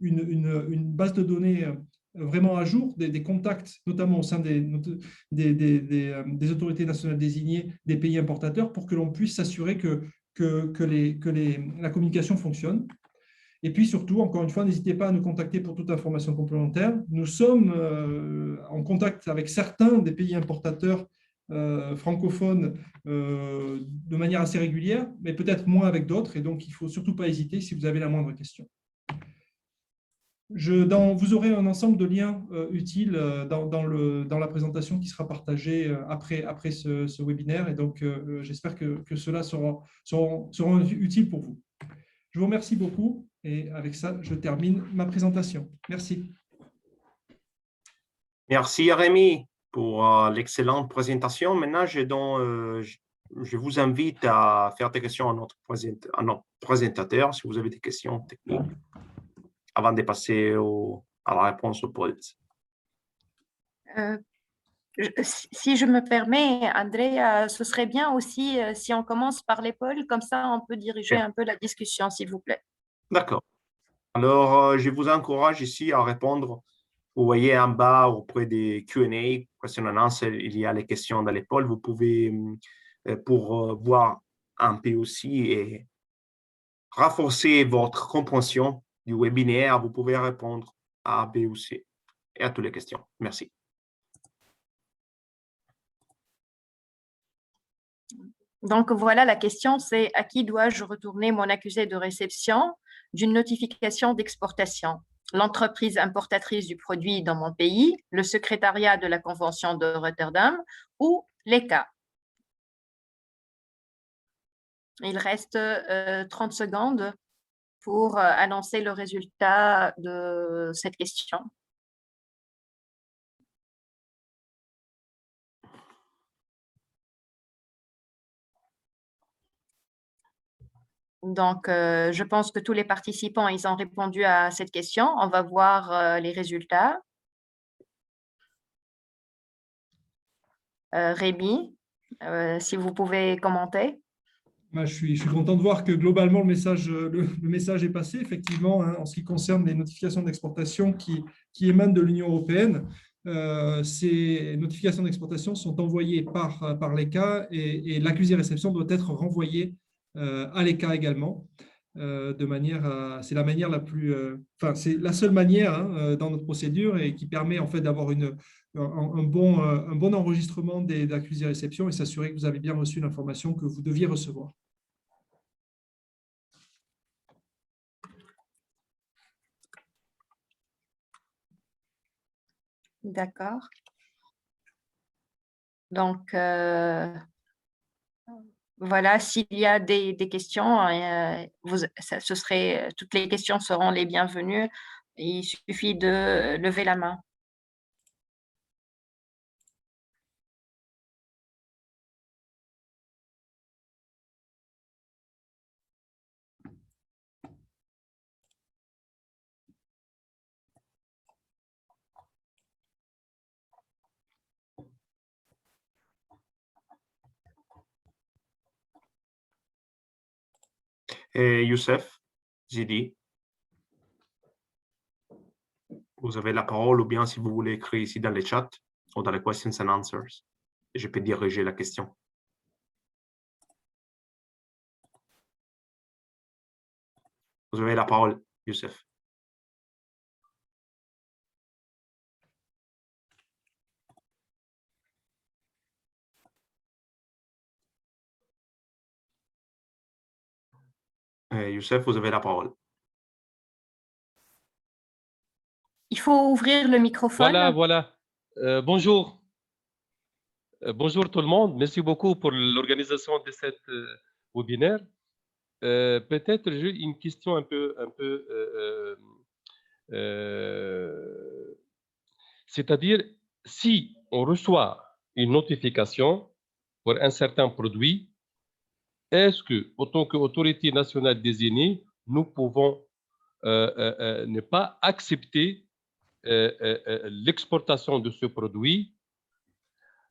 une base de données vraiment à jour, des contacts, notamment au sein des autorités nationales désignées des pays importateurs, pour que l'on puisse s'assurer que la communication fonctionne. Et puis surtout, encore une fois, n'hésitez pas à nous contacter pour toute information complémentaire. Nous sommes en contact avec certains des pays importateurs francophones de manière assez régulière, mais peut-être moins avec d'autres. Et donc, il ne faut surtout pas hésiter si vous avez la moindre question. Vous aurez un ensemble de liens utiles dans la présentation qui sera partagée après ce webinaire. Et donc, j'espère que cela seront utiles pour vous. Je vous remercie beaucoup. Et avec ça, je termine ma présentation. Merci. Merci Rémi pour l'excellente présentation. Maintenant, je vous invite à faire des questions à notre présentateur si vous avez des questions techniques avant de passer à la réponse aux polls. Si je me permets, Andrea, ce serait bien aussi si on commence par les polls, comme ça on peut diriger un peu la discussion, s'il vous plaît. D'accord. Alors, je vous encourage ici à répondre. Vous voyez en bas, auprès des Q&A, question and answer, il y a les questions dans les polls. Vous pouvez, pour voir un peu aussi et renforcer votre compréhension du webinaire, vous pouvez répondre à B ou C et à toutes les questions. Merci. Donc, voilà, la question, c'est à qui dois-je retourner mon accusé de réception d'une notification d'exportation? L'entreprise importatrice du produit dans mon pays, le secrétariat de la Convention de Rotterdam ou l'ECA? Il reste 30 secondes pour annoncer le résultat de cette question. Donc, je pense que tous les participants, ils ont répondu à cette question. On va voir les résultats. Rémi, si vous pouvez commenter. Je suis content de voir que globalement, le message est passé, effectivement, hein, en ce qui concerne les notifications d'exportation qui émanent de l'Union européenne. Ces notifications d'exportation sont envoyées par l'ECA et l'accusé réception doit être renvoyé à l'ECA également. C'est la manière la plus, c'est la seule manière hein, dans notre procédure et qui permet en fait d'avoir un bon enregistrement des accusés réception et s'assurer que vous avez bien reçu l'information que vous deviez recevoir. D'accord. Donc, voilà, s'il y a des questions, toutes les questions seront les bienvenues. Il suffit de lever la main. Et Youssef, Zidi, vous avez la parole ou bien si vous voulez écrire ici dans les chats ou dans les questions and answers, je peux diriger la question. Vous avez la parole, Youssef. Youssef, vous avez la parole. Il faut ouvrir le microphone. Voilà. Bonjour. Bonjour tout le monde. Merci beaucoup pour l'organisation de cette webinaire. Peut-être j'ai une question un peu c'est-à-dire, si on reçoit une notification pour un certain produit, est-ce que, en tant qu'autorité nationale désignée, nous pouvons ne pas accepter l'exportation de ce produit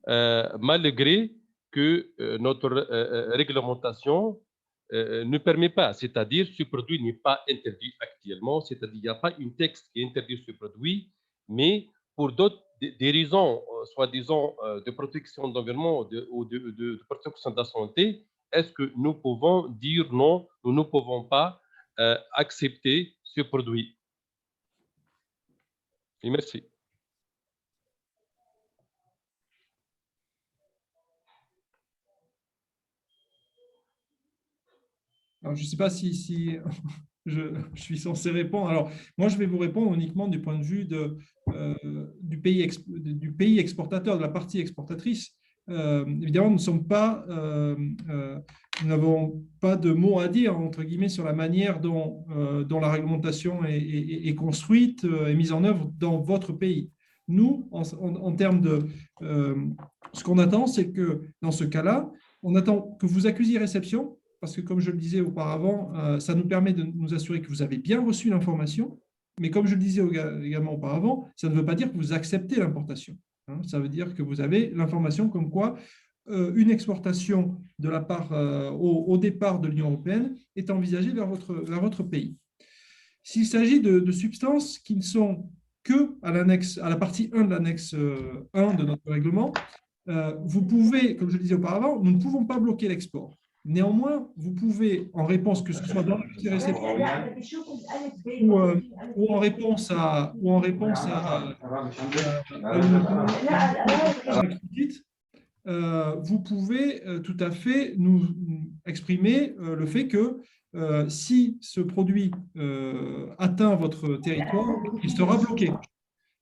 malgré que notre réglementation ne permet pas, c'est-à-dire ce produit n'est pas interdit actuellement, c'est-à-dire il n'y a pas un texte qui interdit ce produit, mais pour d'autres des raisons, soi-disant, de protection de l'environnement ou de protection de la santé, est-ce que nous pouvons dire non, nous ne pouvons pas accepter ce produit? Et merci. Alors, je ne sais pas si je suis censé répondre. Alors, moi, je vais vous répondre uniquement du point de vue du pays exportateur, de la partie exportatrice. Évidemment, nous n'avons pas de mots à dire, entre guillemets, sur la manière dont la réglementation est construite et mise en œuvre dans votre pays. Nous, en termes de… ce qu'on attend, c'est que, dans ce cas-là, on attend que vous accusiez réception, parce que, comme je le disais auparavant, ça nous permet de nous assurer que vous avez bien reçu l'information. Mais comme je le disais également auparavant, ça ne veut pas dire que vous acceptez l'importation. Ça veut dire que vous avez l'information comme quoi une exportation de la part, au départ de l'Union européenne est envisagée vers votre pays. S'il s'agit de substances qui ne sont que à la partie 1 de l'annexe 1 de notre règlement, vous pouvez, comme je le disais auparavant, nous ne pouvons pas bloquer l'export. Néanmoins, vous pouvez, en réponse, que ce soit dans la réception ou en réponse à vous pouvez tout à fait nous exprimer le fait que si ce produit atteint votre territoire, il sera bloqué.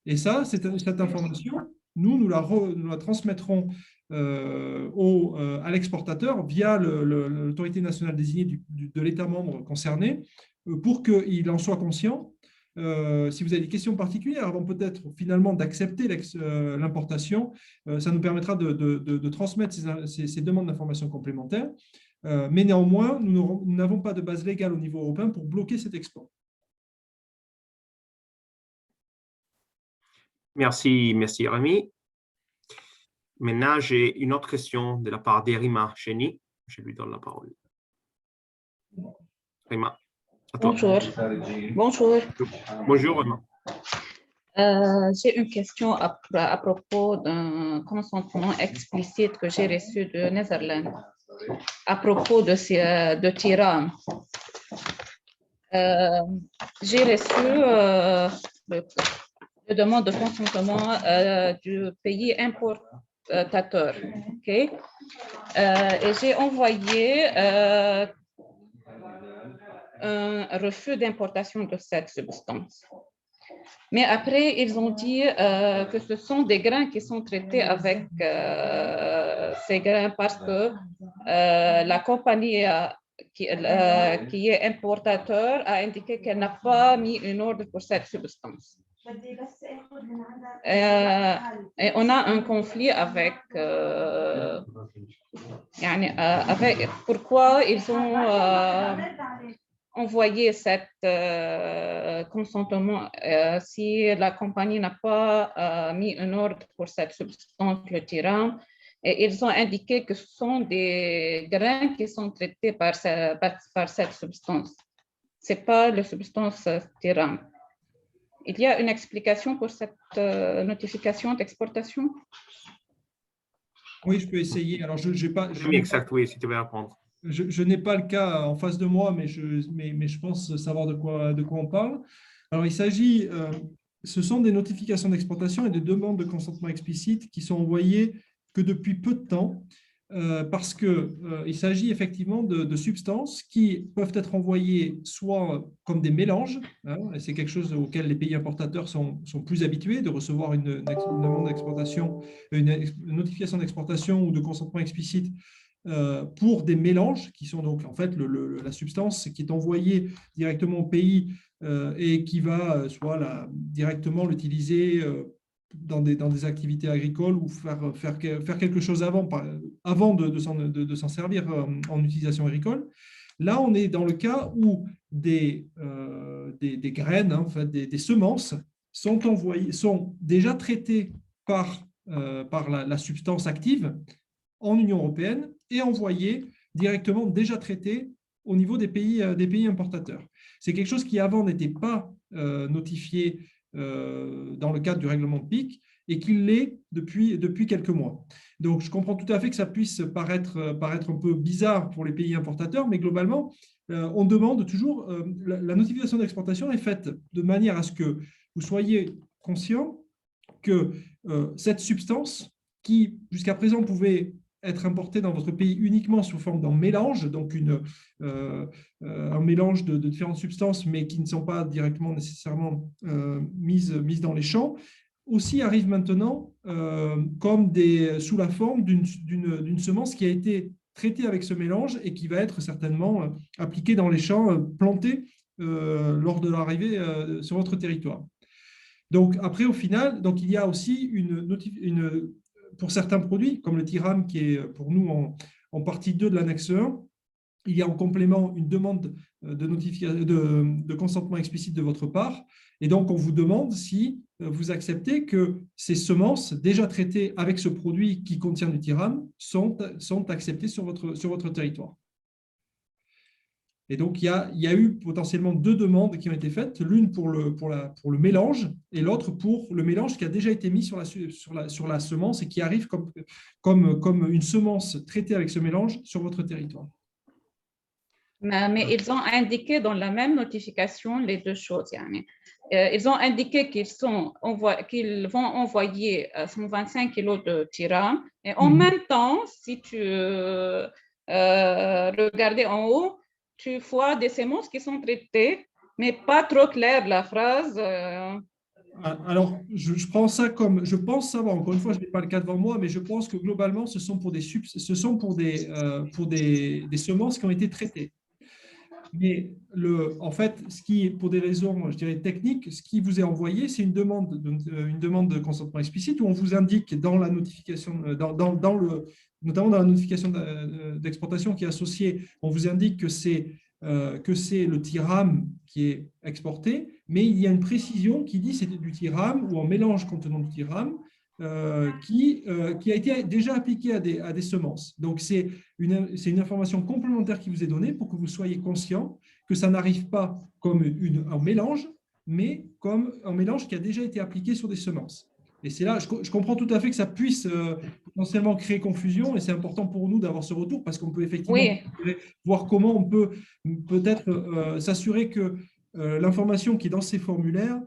Et ça, cette information, nous la transmettrons à l'exportateur via l'autorité nationale désignée de l'État membre concerné pour qu'il en soit conscient. Si vous avez des questions particulières avant peut-être finalement d'accepter l'importation, ça nous permettra de transmettre ces demandes d'informations complémentaires. Mais néanmoins, nous n'avons pas de base légale au niveau européen pour bloquer cet export. Merci, Rémi. Maintenant, j'ai une autre question de la part d'Erima Cheni. Je lui donne la parole. Rima, à toi. Bonjour. Bonjour. Bonjour, Rima. J'ai une question à propos d'un consentement explicite que j'ai reçu de Netherlands à propos de Tiran. J'ai reçu la demande de consentement du pays importateur. Okay? Et j'ai envoyé un refus d'importation de cette substance. Mais après, ils ont dit que ce sont des grains qui sont traités avec ces grains parce que la compagnie qui est importateur a indiqué qu'elle n'a pas mis une ordre pour cette substance. Et on a un conflit avec pourquoi ils ont envoyé cet consentement si la compagnie n'a pas mis un ordre pour cette substance, le Tiran, et ils ont indiqué que ce sont des grains qui sont traités par cette substance. Ce n'est pas la substance Tiran. Il y a une explication pour cette notification d'exportation? Oui, je peux essayer. Alors, je oui, si tu veux répondre. Je n'ai pas le cas en face de moi, mais je pense savoir de quoi on parle. Alors, il s'agit, ce sont des notifications d'exportation et des demandes de consentement explicite qui sont envoyées que depuis peu de temps, parce qu'il s'agit effectivement de substances qui peuvent être envoyées soit comme des mélanges, et c'est quelque chose auquel les pays importateurs sont plus habitués, de recevoir une demande d'exportation, une notification d'exportation ou de consentement explicite pour des mélanges qui sont donc en fait la substance qui est envoyée directement au pays et qui va soit directement l'utiliser dans des activités agricoles ou faire quelque chose avant de s'en servir en utilisation agricole. Là, on est dans le cas où des des graines, hein, en fait, des semences, sont déjà traitées par la substance active en Union européenne et envoyées directement déjà traitées au niveau des pays importateurs. C'est quelque chose qui avant n'était pas notifié dans le cadre du règlement de PIC et qui l'est depuis quelques mois. Donc, je comprends tout à fait que ça puisse paraître un peu bizarre pour les pays importateurs, mais globalement, on demande toujours, la notification d'exportation est faite de manière à ce que vous soyez conscient que cette substance qui, jusqu'à présent, pouvait être importée dans votre pays uniquement sous forme d'un mélange, donc un mélange de différentes substances, mais qui ne sont pas directement nécessairement mises dans les champs, aussi arrive maintenant sous la forme d'une semence qui a été traitée avec ce mélange et qui va être certainement appliquée dans les champs plantés lors de l'arrivée sur votre territoire. Donc après, au final, donc, il y a aussi pour certains produits, comme le TIRAM, qui est pour nous en partie 2 de l'annexe 1, il y a en complément une demande de consentement explicite de votre part. Et donc, on vous demande si vous acceptez que ces semences déjà traitées avec ce produit qui contient du TIRAM sont acceptées sur votre territoire. Et donc, il y a eu potentiellement 2 demandes qui ont été faites, l'une pour le mélange et l'autre pour le mélange qui a déjà été mis sur la semence et qui arrive comme une semence traitée avec ce mélange sur votre territoire. Mais ils ont indiqué dans la même notification les 2 choses. Ils ont indiqué qu'ils vont envoyer 125 kg de TIRAM et en même temps, si tu regardais en haut, tu vois des semences qui sont traitées, mais pas trop claire la phrase. Alors, je pense savoir, encore une fois, je n'ai pas le cas devant moi, mais je pense que globalement, ce sont pour des semences qui ont été traitées. Mais en fait, pour des raisons, je dirais, techniques, ce qui vous est envoyé, c'est une demande de consentement explicite où on vous indique dans la notification, notamment dans la notification d'exportation qui est associée, on vous indique que c'est le TIRAM qui est exporté, mais il y a une précision qui dit que c'est du TIRAM ou un mélange contenant du TIRAM qui a été déjà appliqué à des semences. Donc, c'est une information complémentaire qui vous est donnée pour que vous soyez conscient que ça n'arrive pas comme un mélange, mais comme un mélange qui a déjà été appliqué sur des semences. Et c'est là, je comprends tout à fait que ça puisse potentiellement créer confusion et c'est important pour nous d'avoir ce retour parce qu'on peut effectivement voir comment on peut peut-être s'assurer que l'information qui est dans ces formulaires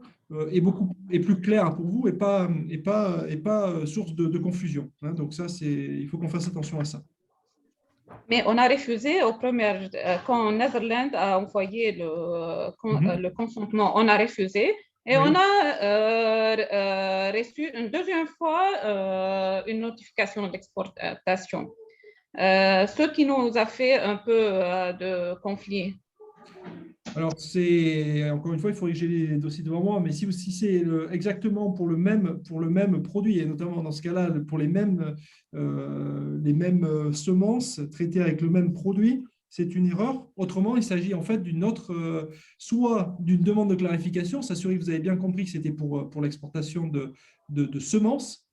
est plus claire pour vous et pas source de confusion. Hein. Donc ça, il faut qu'on fasse attention à ça. Mais on a refusé quand Netherlands a envoyé le consentement, on a refusé et on a reçu une deuxième fois une notification d'exportation, ce qui nous a fait un peu de conflit. Alors, encore une fois, il faudrait que j'ai les dossiers devant moi, mais si c'est exactement pour le même produit, et notamment dans ce cas-là, pour les mêmes semences traitées avec le même produit, c'est une erreur. Autrement, il s'agit en fait soit d'une demande de clarification, s'assurer que vous avez bien compris que c'était pour l'exportation de semences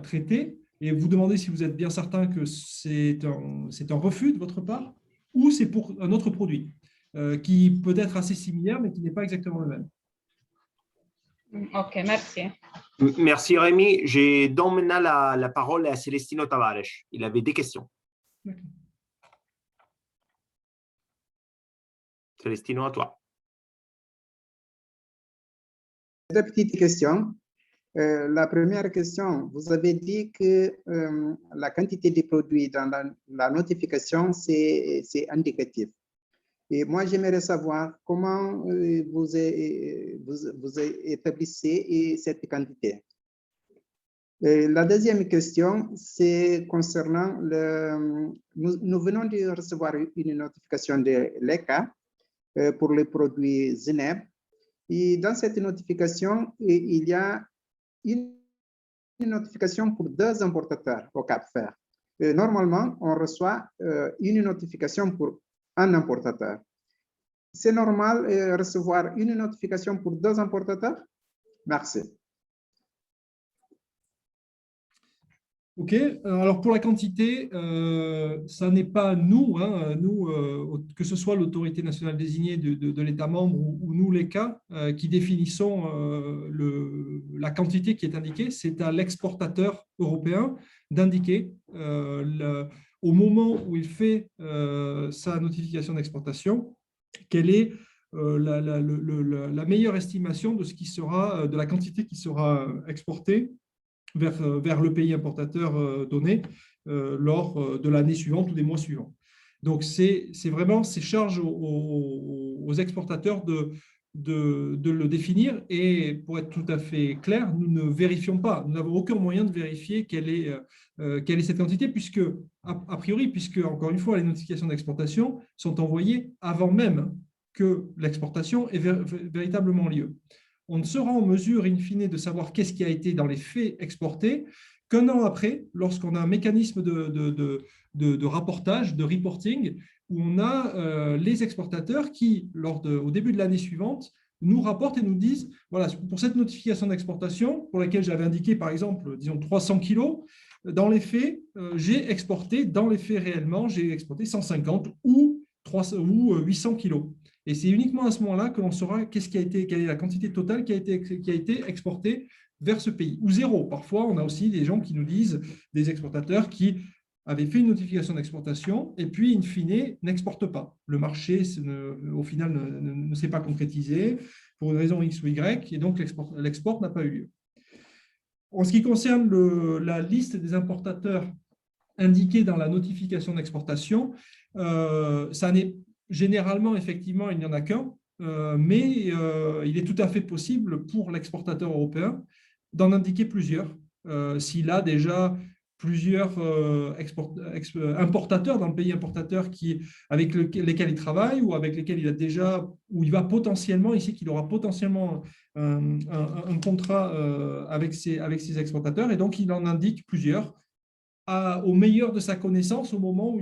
traitées, et vous demandez si vous êtes bien certain que c'est un refus de votre part, ou c'est pour un autre produit. Qui peut être assez similaire, mais qui n'est pas exactement le même. Ok, merci. Merci Rémi. Je donne maintenant la parole à Celestino Tavares. Il avait des questions. Celestino, à toi. 2 petites questions. La première question, vous avez dit que la quantité de produits dans la notification, c'est indicatif. Et moi, j'aimerais savoir comment vous établissez cette quantité. La deuxième question, c'est concernant nous venons de recevoir une notification de l'ECA pour les produits ZNEB. Et dans cette notification, il y a une notification pour 2 importateurs au Cap-Vert. Normalement, on reçoit une notification pour un importateur. c'est normal recevoir une notification pour 2 importateurs? Merci. OK. Alors, pour la quantité, ça n'est pas nous, que ce soit l'autorité nationale désignée de l'État membre ou nous, l'ECA, qui définissons la quantité qui est indiquée. C'est à l'exportateur européen d'indiquer au moment où il fait sa notification d'exportation, quelle est la meilleure estimation de ce qui sera, de la quantité qui sera exportée vers le pays importateur donné lors de l'année suivante ou des mois suivants. Donc, c'est charge aux exportateurs de le définir. Et pour être tout à fait clair, nous ne vérifions pas, nous n'avons aucun moyen de vérifier quelle est cette quantité, puisque, a priori, puisque, encore une fois, les notifications d'exportation sont envoyées avant même que l'exportation ait véritablement lieu. On ne sera en mesure, in fine, de savoir qu'est-ce qui a été dans les faits exporté qu'un an après, lorsqu'on a un mécanisme de rapportage, de reporting, où on a les exportateurs qui, au début de l'année suivante, nous rapportent et nous disent, voilà, pour cette notification d'exportation, pour laquelle j'avais indiqué, par exemple, disons 300 kilos, dans les faits, j'ai exporté, dans les faits réellement, j'ai exporté 150 ou 800 kilos. Et c'est uniquement à ce moment-là que l'on saura quelle est la quantité totale qui a été exportée vers ce pays. Ou zéro. Parfois, on a aussi des gens qui nous disent, des exportateurs qui avaient fait une notification d'exportation et puis, in fine, n'exportent pas. Le marché, au final, ne s'est pas concrétisé pour une raison X ou Y, et donc l'export n'a pas eu lieu. En ce qui concerne la liste des importateurs indiqués dans la notification d'exportation, ça n'est généralement, effectivement, il n'y en a qu'un, mais il est tout à fait possible pour l'exportateur européen d'en indiquer plusieurs. S'il a déjà plusieurs importateurs dans le pays importateur avec lesquels il travaille ou avec lesquels il a déjà, où il va potentiellement, ici qu'il aura potentiellement un contrat avec ses exportateurs, et donc il en indique plusieurs au meilleur de sa connaissance au moment où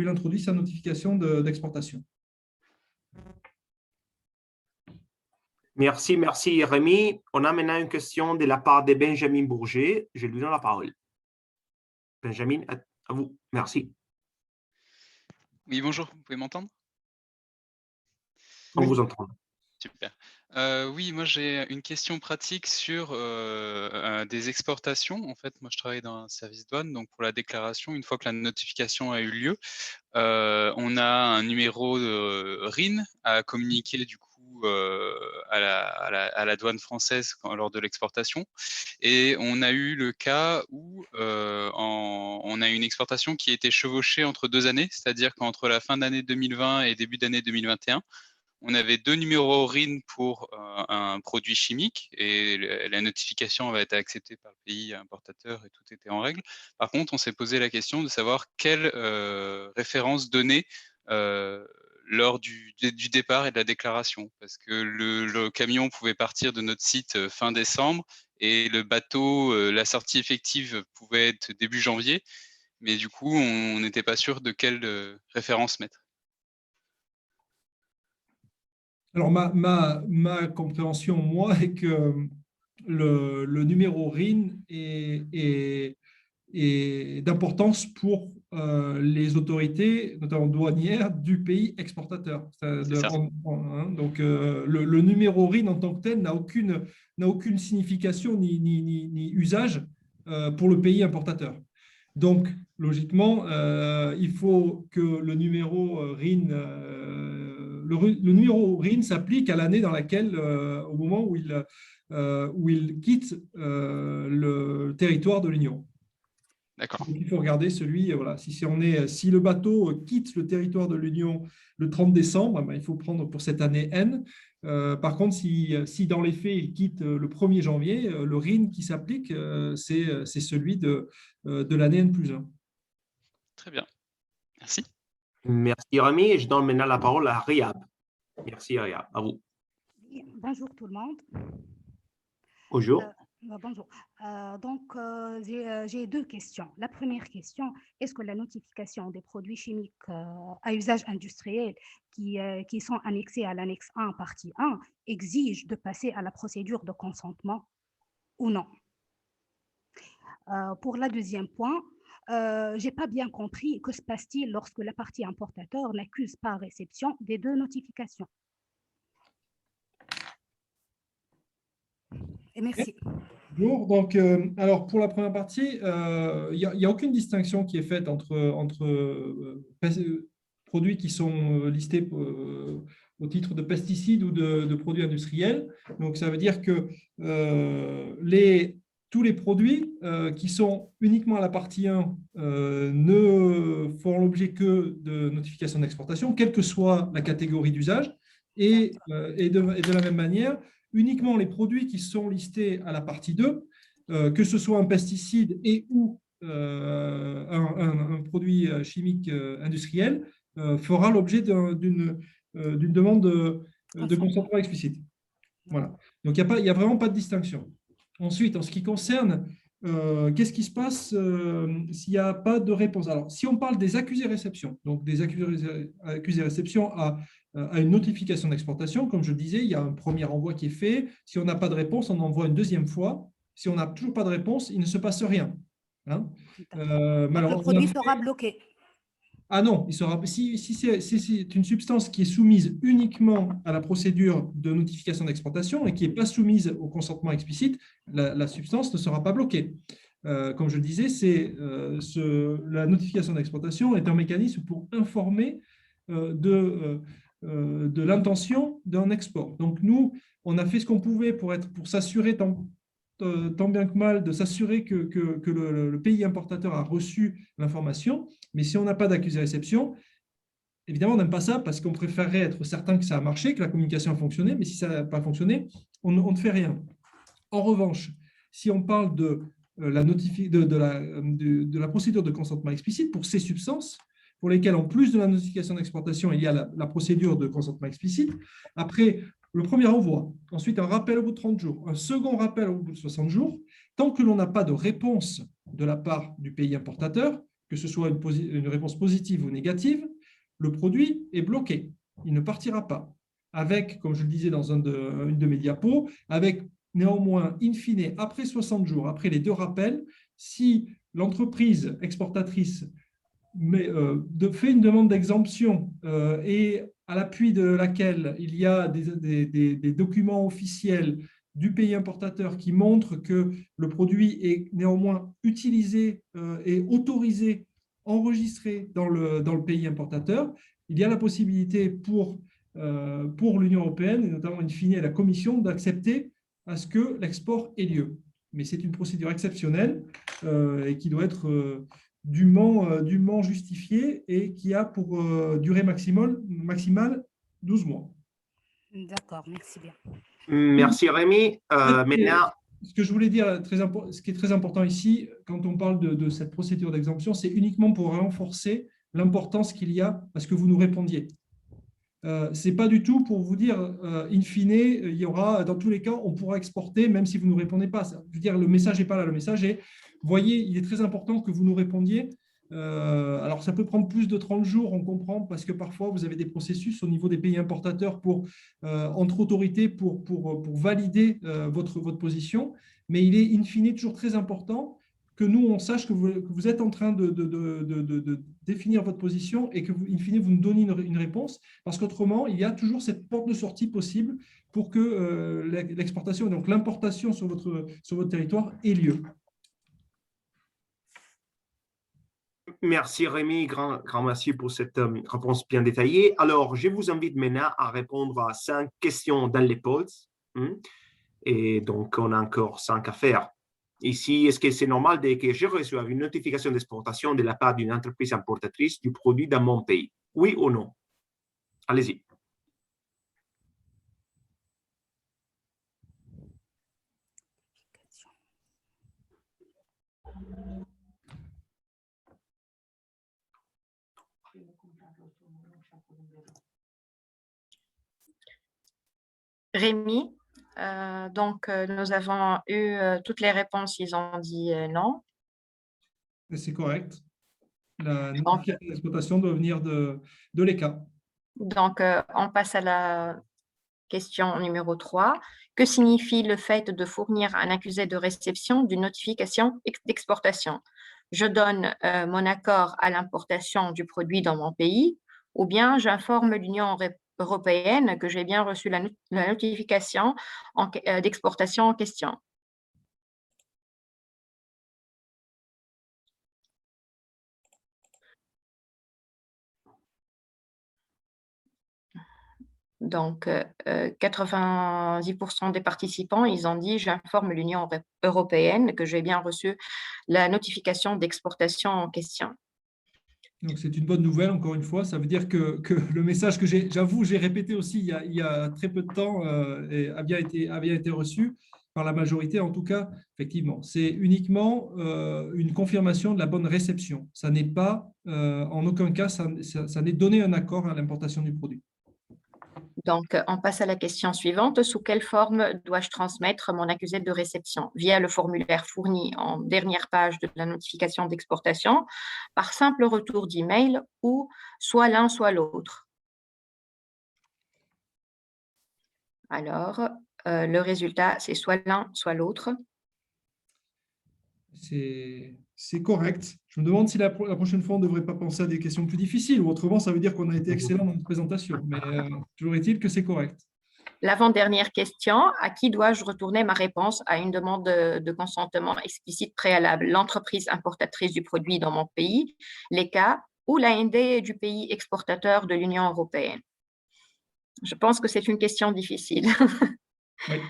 il introduit sa notification d'exportation. Merci Rémi. On a maintenant une question de la part de Benjamin Bourget. Je lui donne la parole. Benjamin, à vous. Merci. Oui, bonjour, vous pouvez m'entendre? On vous entend. Super. Oui, moi j'ai une question pratique sur des exportations. En fait, moi je travaille dans un service douane, donc pour la déclaration, une fois que la notification a eu lieu, on a un numéro de RIN à communiquer du coup à la douane française lors de l'exportation. Et on a eu le cas où on a une exportation qui a été chevauchée entre 2 années, c'est-à-dire qu'entre la fin d'année 2020 et début d'année 2021, on avait 2 numéros RIN pour un produit chimique et la notification avait été acceptée par le pays importateur et tout était en règle. Par contre, on s'est posé la question de savoir quelle référence donner lors du départ et de la déclaration, parce que le camion pouvait partir de notre site fin décembre et le bateau, la sortie effective pouvait être début janvier, mais du coup, on n'était pas sûr de quelle référence mettre. Alors, ma compréhension, moi, est que le numéro RIN est d'importance pour les autorités, notamment douanières, du pays exportateur. Donc, le numéro RIN en tant que tel n'a aucune signification ni usage pour le pays importateur. Donc, logiquement, il faut que le numéro RIN, le numéro RIN s'applique à l'année dans laquelle, au moment où il quitte le territoire de l'Union. D'accord. Donc, il faut regarder celui, voilà, si le bateau quitte le territoire de l'Union le 30 décembre, ben, il faut prendre pour cette année N. Par contre, si dans les faits, il quitte le 1er janvier, le RIN qui s'applique, c'est celui de l'année N+1. Très bien. Merci. Merci Rémi. Et je donne maintenant la parole à Riyad. Merci Riyad. À vous. Bonjour tout le monde. Bonjour. Bonjour. J'ai deux questions. La première question, est-ce que la notification des produits chimiques à usage industriel qui sont annexés à l'annexe 1, partie 1, exige de passer à la procédure de consentement ou non? Pour la deuxième point, je n'ai pas bien compris que se passe-t-il lorsque la partie importateur n'accuse pas réception des deux notifications. Et merci. Bonjour. Donc, alors pour la première partie, il n'y a aucune distinction qui est faite entre produits qui sont listés au titre de pesticides ou de produits industriels. Donc, ça veut dire que tous les produits qui sont uniquement à la partie 1 ne font l'objet que de notification d'exportation, quelle que soit la catégorie d'usage. Et de la même manière, uniquement les produits qui sont listés à la partie 2, que ce soit un pesticide et ou un produit chimique industriel, fera l'objet d'une demande de consentement explicite. Voilà. Donc, il n'y a vraiment pas de distinction. Ensuite, en ce qui concerne qu'est-ce qui se passe s'il n'y a pas de réponse? Alors, si on parle des accusés-réception, donc des accusés-réception à une notification d'exportation, comme je disais, il y a un premier envoi qui est fait. Si on n'a pas de réponse, on envoie une deuxième fois. Si on n'a toujours pas de réponse, il ne se passe rien. Hein? Donc, le produit sera bloqué. Ah non, si c'est une substance qui est soumise uniquement à la procédure de notification d'exportation et qui n'est pas soumise au consentement explicite, la substance ne sera pas bloquée. Comme je le disais, la notification d'exportation est un mécanisme pour informer de l'intention d'un export. Donc nous, on a fait ce qu'on pouvait pour s'assurer tant bien que mal de s'assurer que le pays importateur a reçu l'information. Mais si on n'a pas d'accusé-réception, évidemment, on n'aime pas ça parce qu'on préférerait être certain que ça a marché, que la communication a fonctionné. Mais si ça n'a pas fonctionné, on ne fait rien. En revanche, si on parle de la procédure de consentement explicite pour ces substances, pour lesquelles, en plus de la notification d'exportation, il y a la procédure de consentement explicite, après le premier envoi, ensuite un rappel au bout de 30 jours, un second rappel au bout de 60 jours, tant que l'on n'a pas de réponse de la part du pays importateur, que ce soit une réponse positive ou négative, le produit est bloqué. Il ne partira pas. Avec, comme je le disais dans une de mes diapos, avec néanmoins, in fine, après 60 jours, après les deux rappels, si l'entreprise exportatrice fait une demande d'exemption et à l'appui de laquelle il y a des documents officiels du pays importateur qui montrent que le produit est néanmoins utilisé et autorisé, enregistré dans le pays importateur, il y a la possibilité pour l'Union européenne, et notamment in fine la Commission, d'accepter à ce que l'export ait lieu. Mais c'est une procédure exceptionnelle et qui doit être dûment justifiée et qui a pour durée maximale 12 mois. D'accord, merci bien. Merci Rémi. Maintenant, ce que je voulais dire, ce qui est très important ici, quand on parle de cette procédure d'exemption, c'est uniquement pour renforcer l'importance qu'il y a à ce que vous nous répondiez. Ce n'est pas du tout pour vous dire, in fine, il y aura, dans tous les cas, on pourra exporter, même si vous ne nous répondez pas. Je veux dire, le message n'est pas là. Le message est, voyez, il est très important que vous nous répondiez. Alors, ça peut prendre plus de 30 jours, on comprend, parce que parfois, vous avez des processus au niveau des pays importateurs entre autorités pour valider votre position. Mais il est, in fine, toujours très important que nous, on sache que vous êtes en train de définir votre position et que, in fine, vous nous donnez une réponse, parce qu'autrement, il y a toujours cette porte de sortie possible pour que l'exportation, donc l'importation sur votre territoire, ait lieu. merci Rémi, grand merci pour cette réponse bien détaillée. Alors, je vous invite maintenant à répondre à 5 questions dans les pods. Et donc, on a encore 5 à faire. Ici, est-ce que c'est normal que je reçoive une notification d'exportation de la part d'une entreprise importatrice du produit dans mon pays? Oui ou non? Allez-y. Rémi, Nous avons eu toutes les réponses, ils ont dit non. C'est correct. La notification d'exploitation doit venir de l'ECA. Donc, on passe à la question numéro 3. Que signifie le fait de fournir un accusé de réception d'une notification d'exportation? Je donne mon accord à l'importation du produit dans mon pays, ou bien j'informe l'Union européenne que j'ai bien reçu la notification d'exportation en question. Donc, 90% des participants, ils ont dit « J'informe l'Union européenne que j'ai bien reçu la notification d'exportation en question ». Donc, c'est une bonne nouvelle, encore une fois. Ça veut dire que le message que j'avoue, j'ai répété aussi il y a très peu de temps et a bien été reçu par la majorité, en tout cas, effectivement. C'est uniquement une confirmation de la bonne réception. Ça n'est pas, en aucun cas, ça n'est donner un accord à l'importation du produit. Donc, on passe à la question suivante. Sous quelle forme dois-je transmettre mon accusé de réception? Via le formulaire fourni en dernière page de la notification d'exportation, par simple retour d'email ou soit l'un, soit l'autre. Alors, le résultat, c'est soit l'un, soit l'autre. C'est correct. Je me demande si la prochaine fois, on ne devrait pas penser à des questions plus difficiles, ou autrement, ça veut dire qu'on a été excellent dans notre présentation. Mais toujours est-il que c'est correct. L'avant-dernière question, à qui dois-je retourner ma réponse à une demande de consentement explicite préalable? L'entreprise importatrice du produit dans mon pays, l'ECA ou l'AND du pays exportateur de l'Union européenne? Je pense que c'est une question difficile. Oui.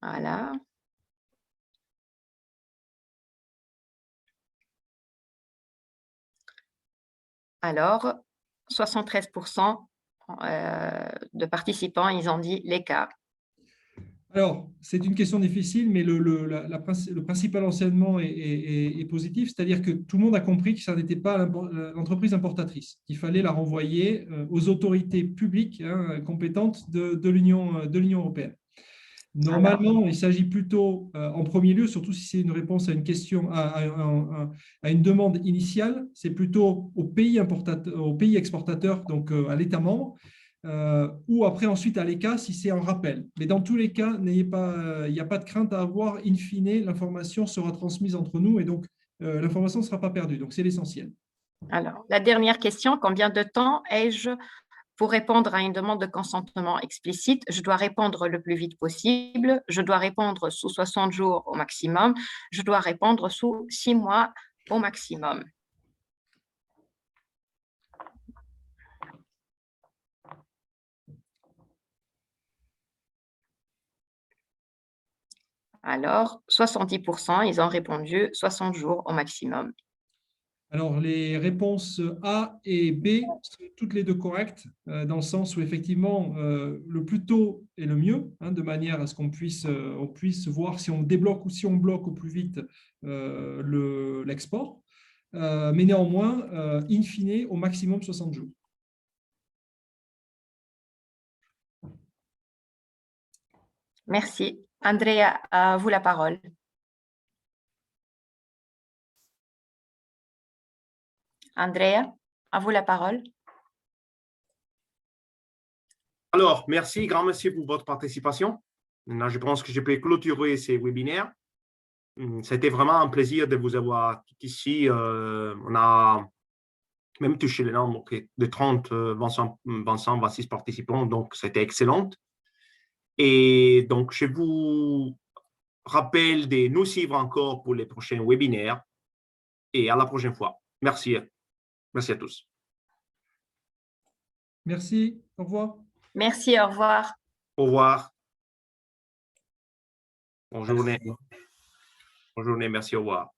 Voilà. Alors, 73% de participants, ils ont dit l'ECA. Alors, c'est une question difficile, mais le principal enseignement est positif, c'est-à-dire que tout le monde a compris que ça n'était pas l'entreprise importatrice, qu'il fallait la renvoyer aux autorités publiques compétentes de l'Union européenne. Normalement, il s'agit plutôt, en premier lieu, surtout si c'est une réponse à une question, à une demande initiale, c'est plutôt au pays exportateur, donc à l'État membre, ou après ensuite à l'ECA si c'est en rappel. Mais dans tous les cas, il n'y a pas de crainte à avoir. In fine, l'information sera transmise entre nous et donc l'information ne sera pas perdue. Donc, c'est l'essentiel. Alors, la dernière question, combien de temps ai-je pour répondre à une demande de consentement explicite? Je dois répondre le plus vite possible. Je dois répondre sous 60 jours au maximum. Je dois répondre sous 6 mois au maximum. Alors, 70%, ils ont répondu 60 jours au maximum. Alors, les réponses A et B sont toutes les deux correctes, dans le sens où effectivement, le plus tôt est le mieux, de manière à ce qu'on puisse voir si on débloque ou si on bloque au plus vite l'export. Mais néanmoins, in fine, au maximum 60 jours. Merci. Andrea, à vous la parole. Andrea, à vous la parole. Alors, merci, grand merci pour votre participation. Maintenant, je pense que je peux clôturer ces webinaires. C'était vraiment un plaisir de vous avoir ici. On a même touché le nombre de 30, 26 participants, donc c'était excellent. Et donc, je vous rappelle de nous suivre encore pour les prochains webinaires et à la prochaine fois. Merci. Merci à tous. Merci. Au revoir. Merci, au revoir. Au revoir. Bonne journée. Bonne journée, merci, au revoir.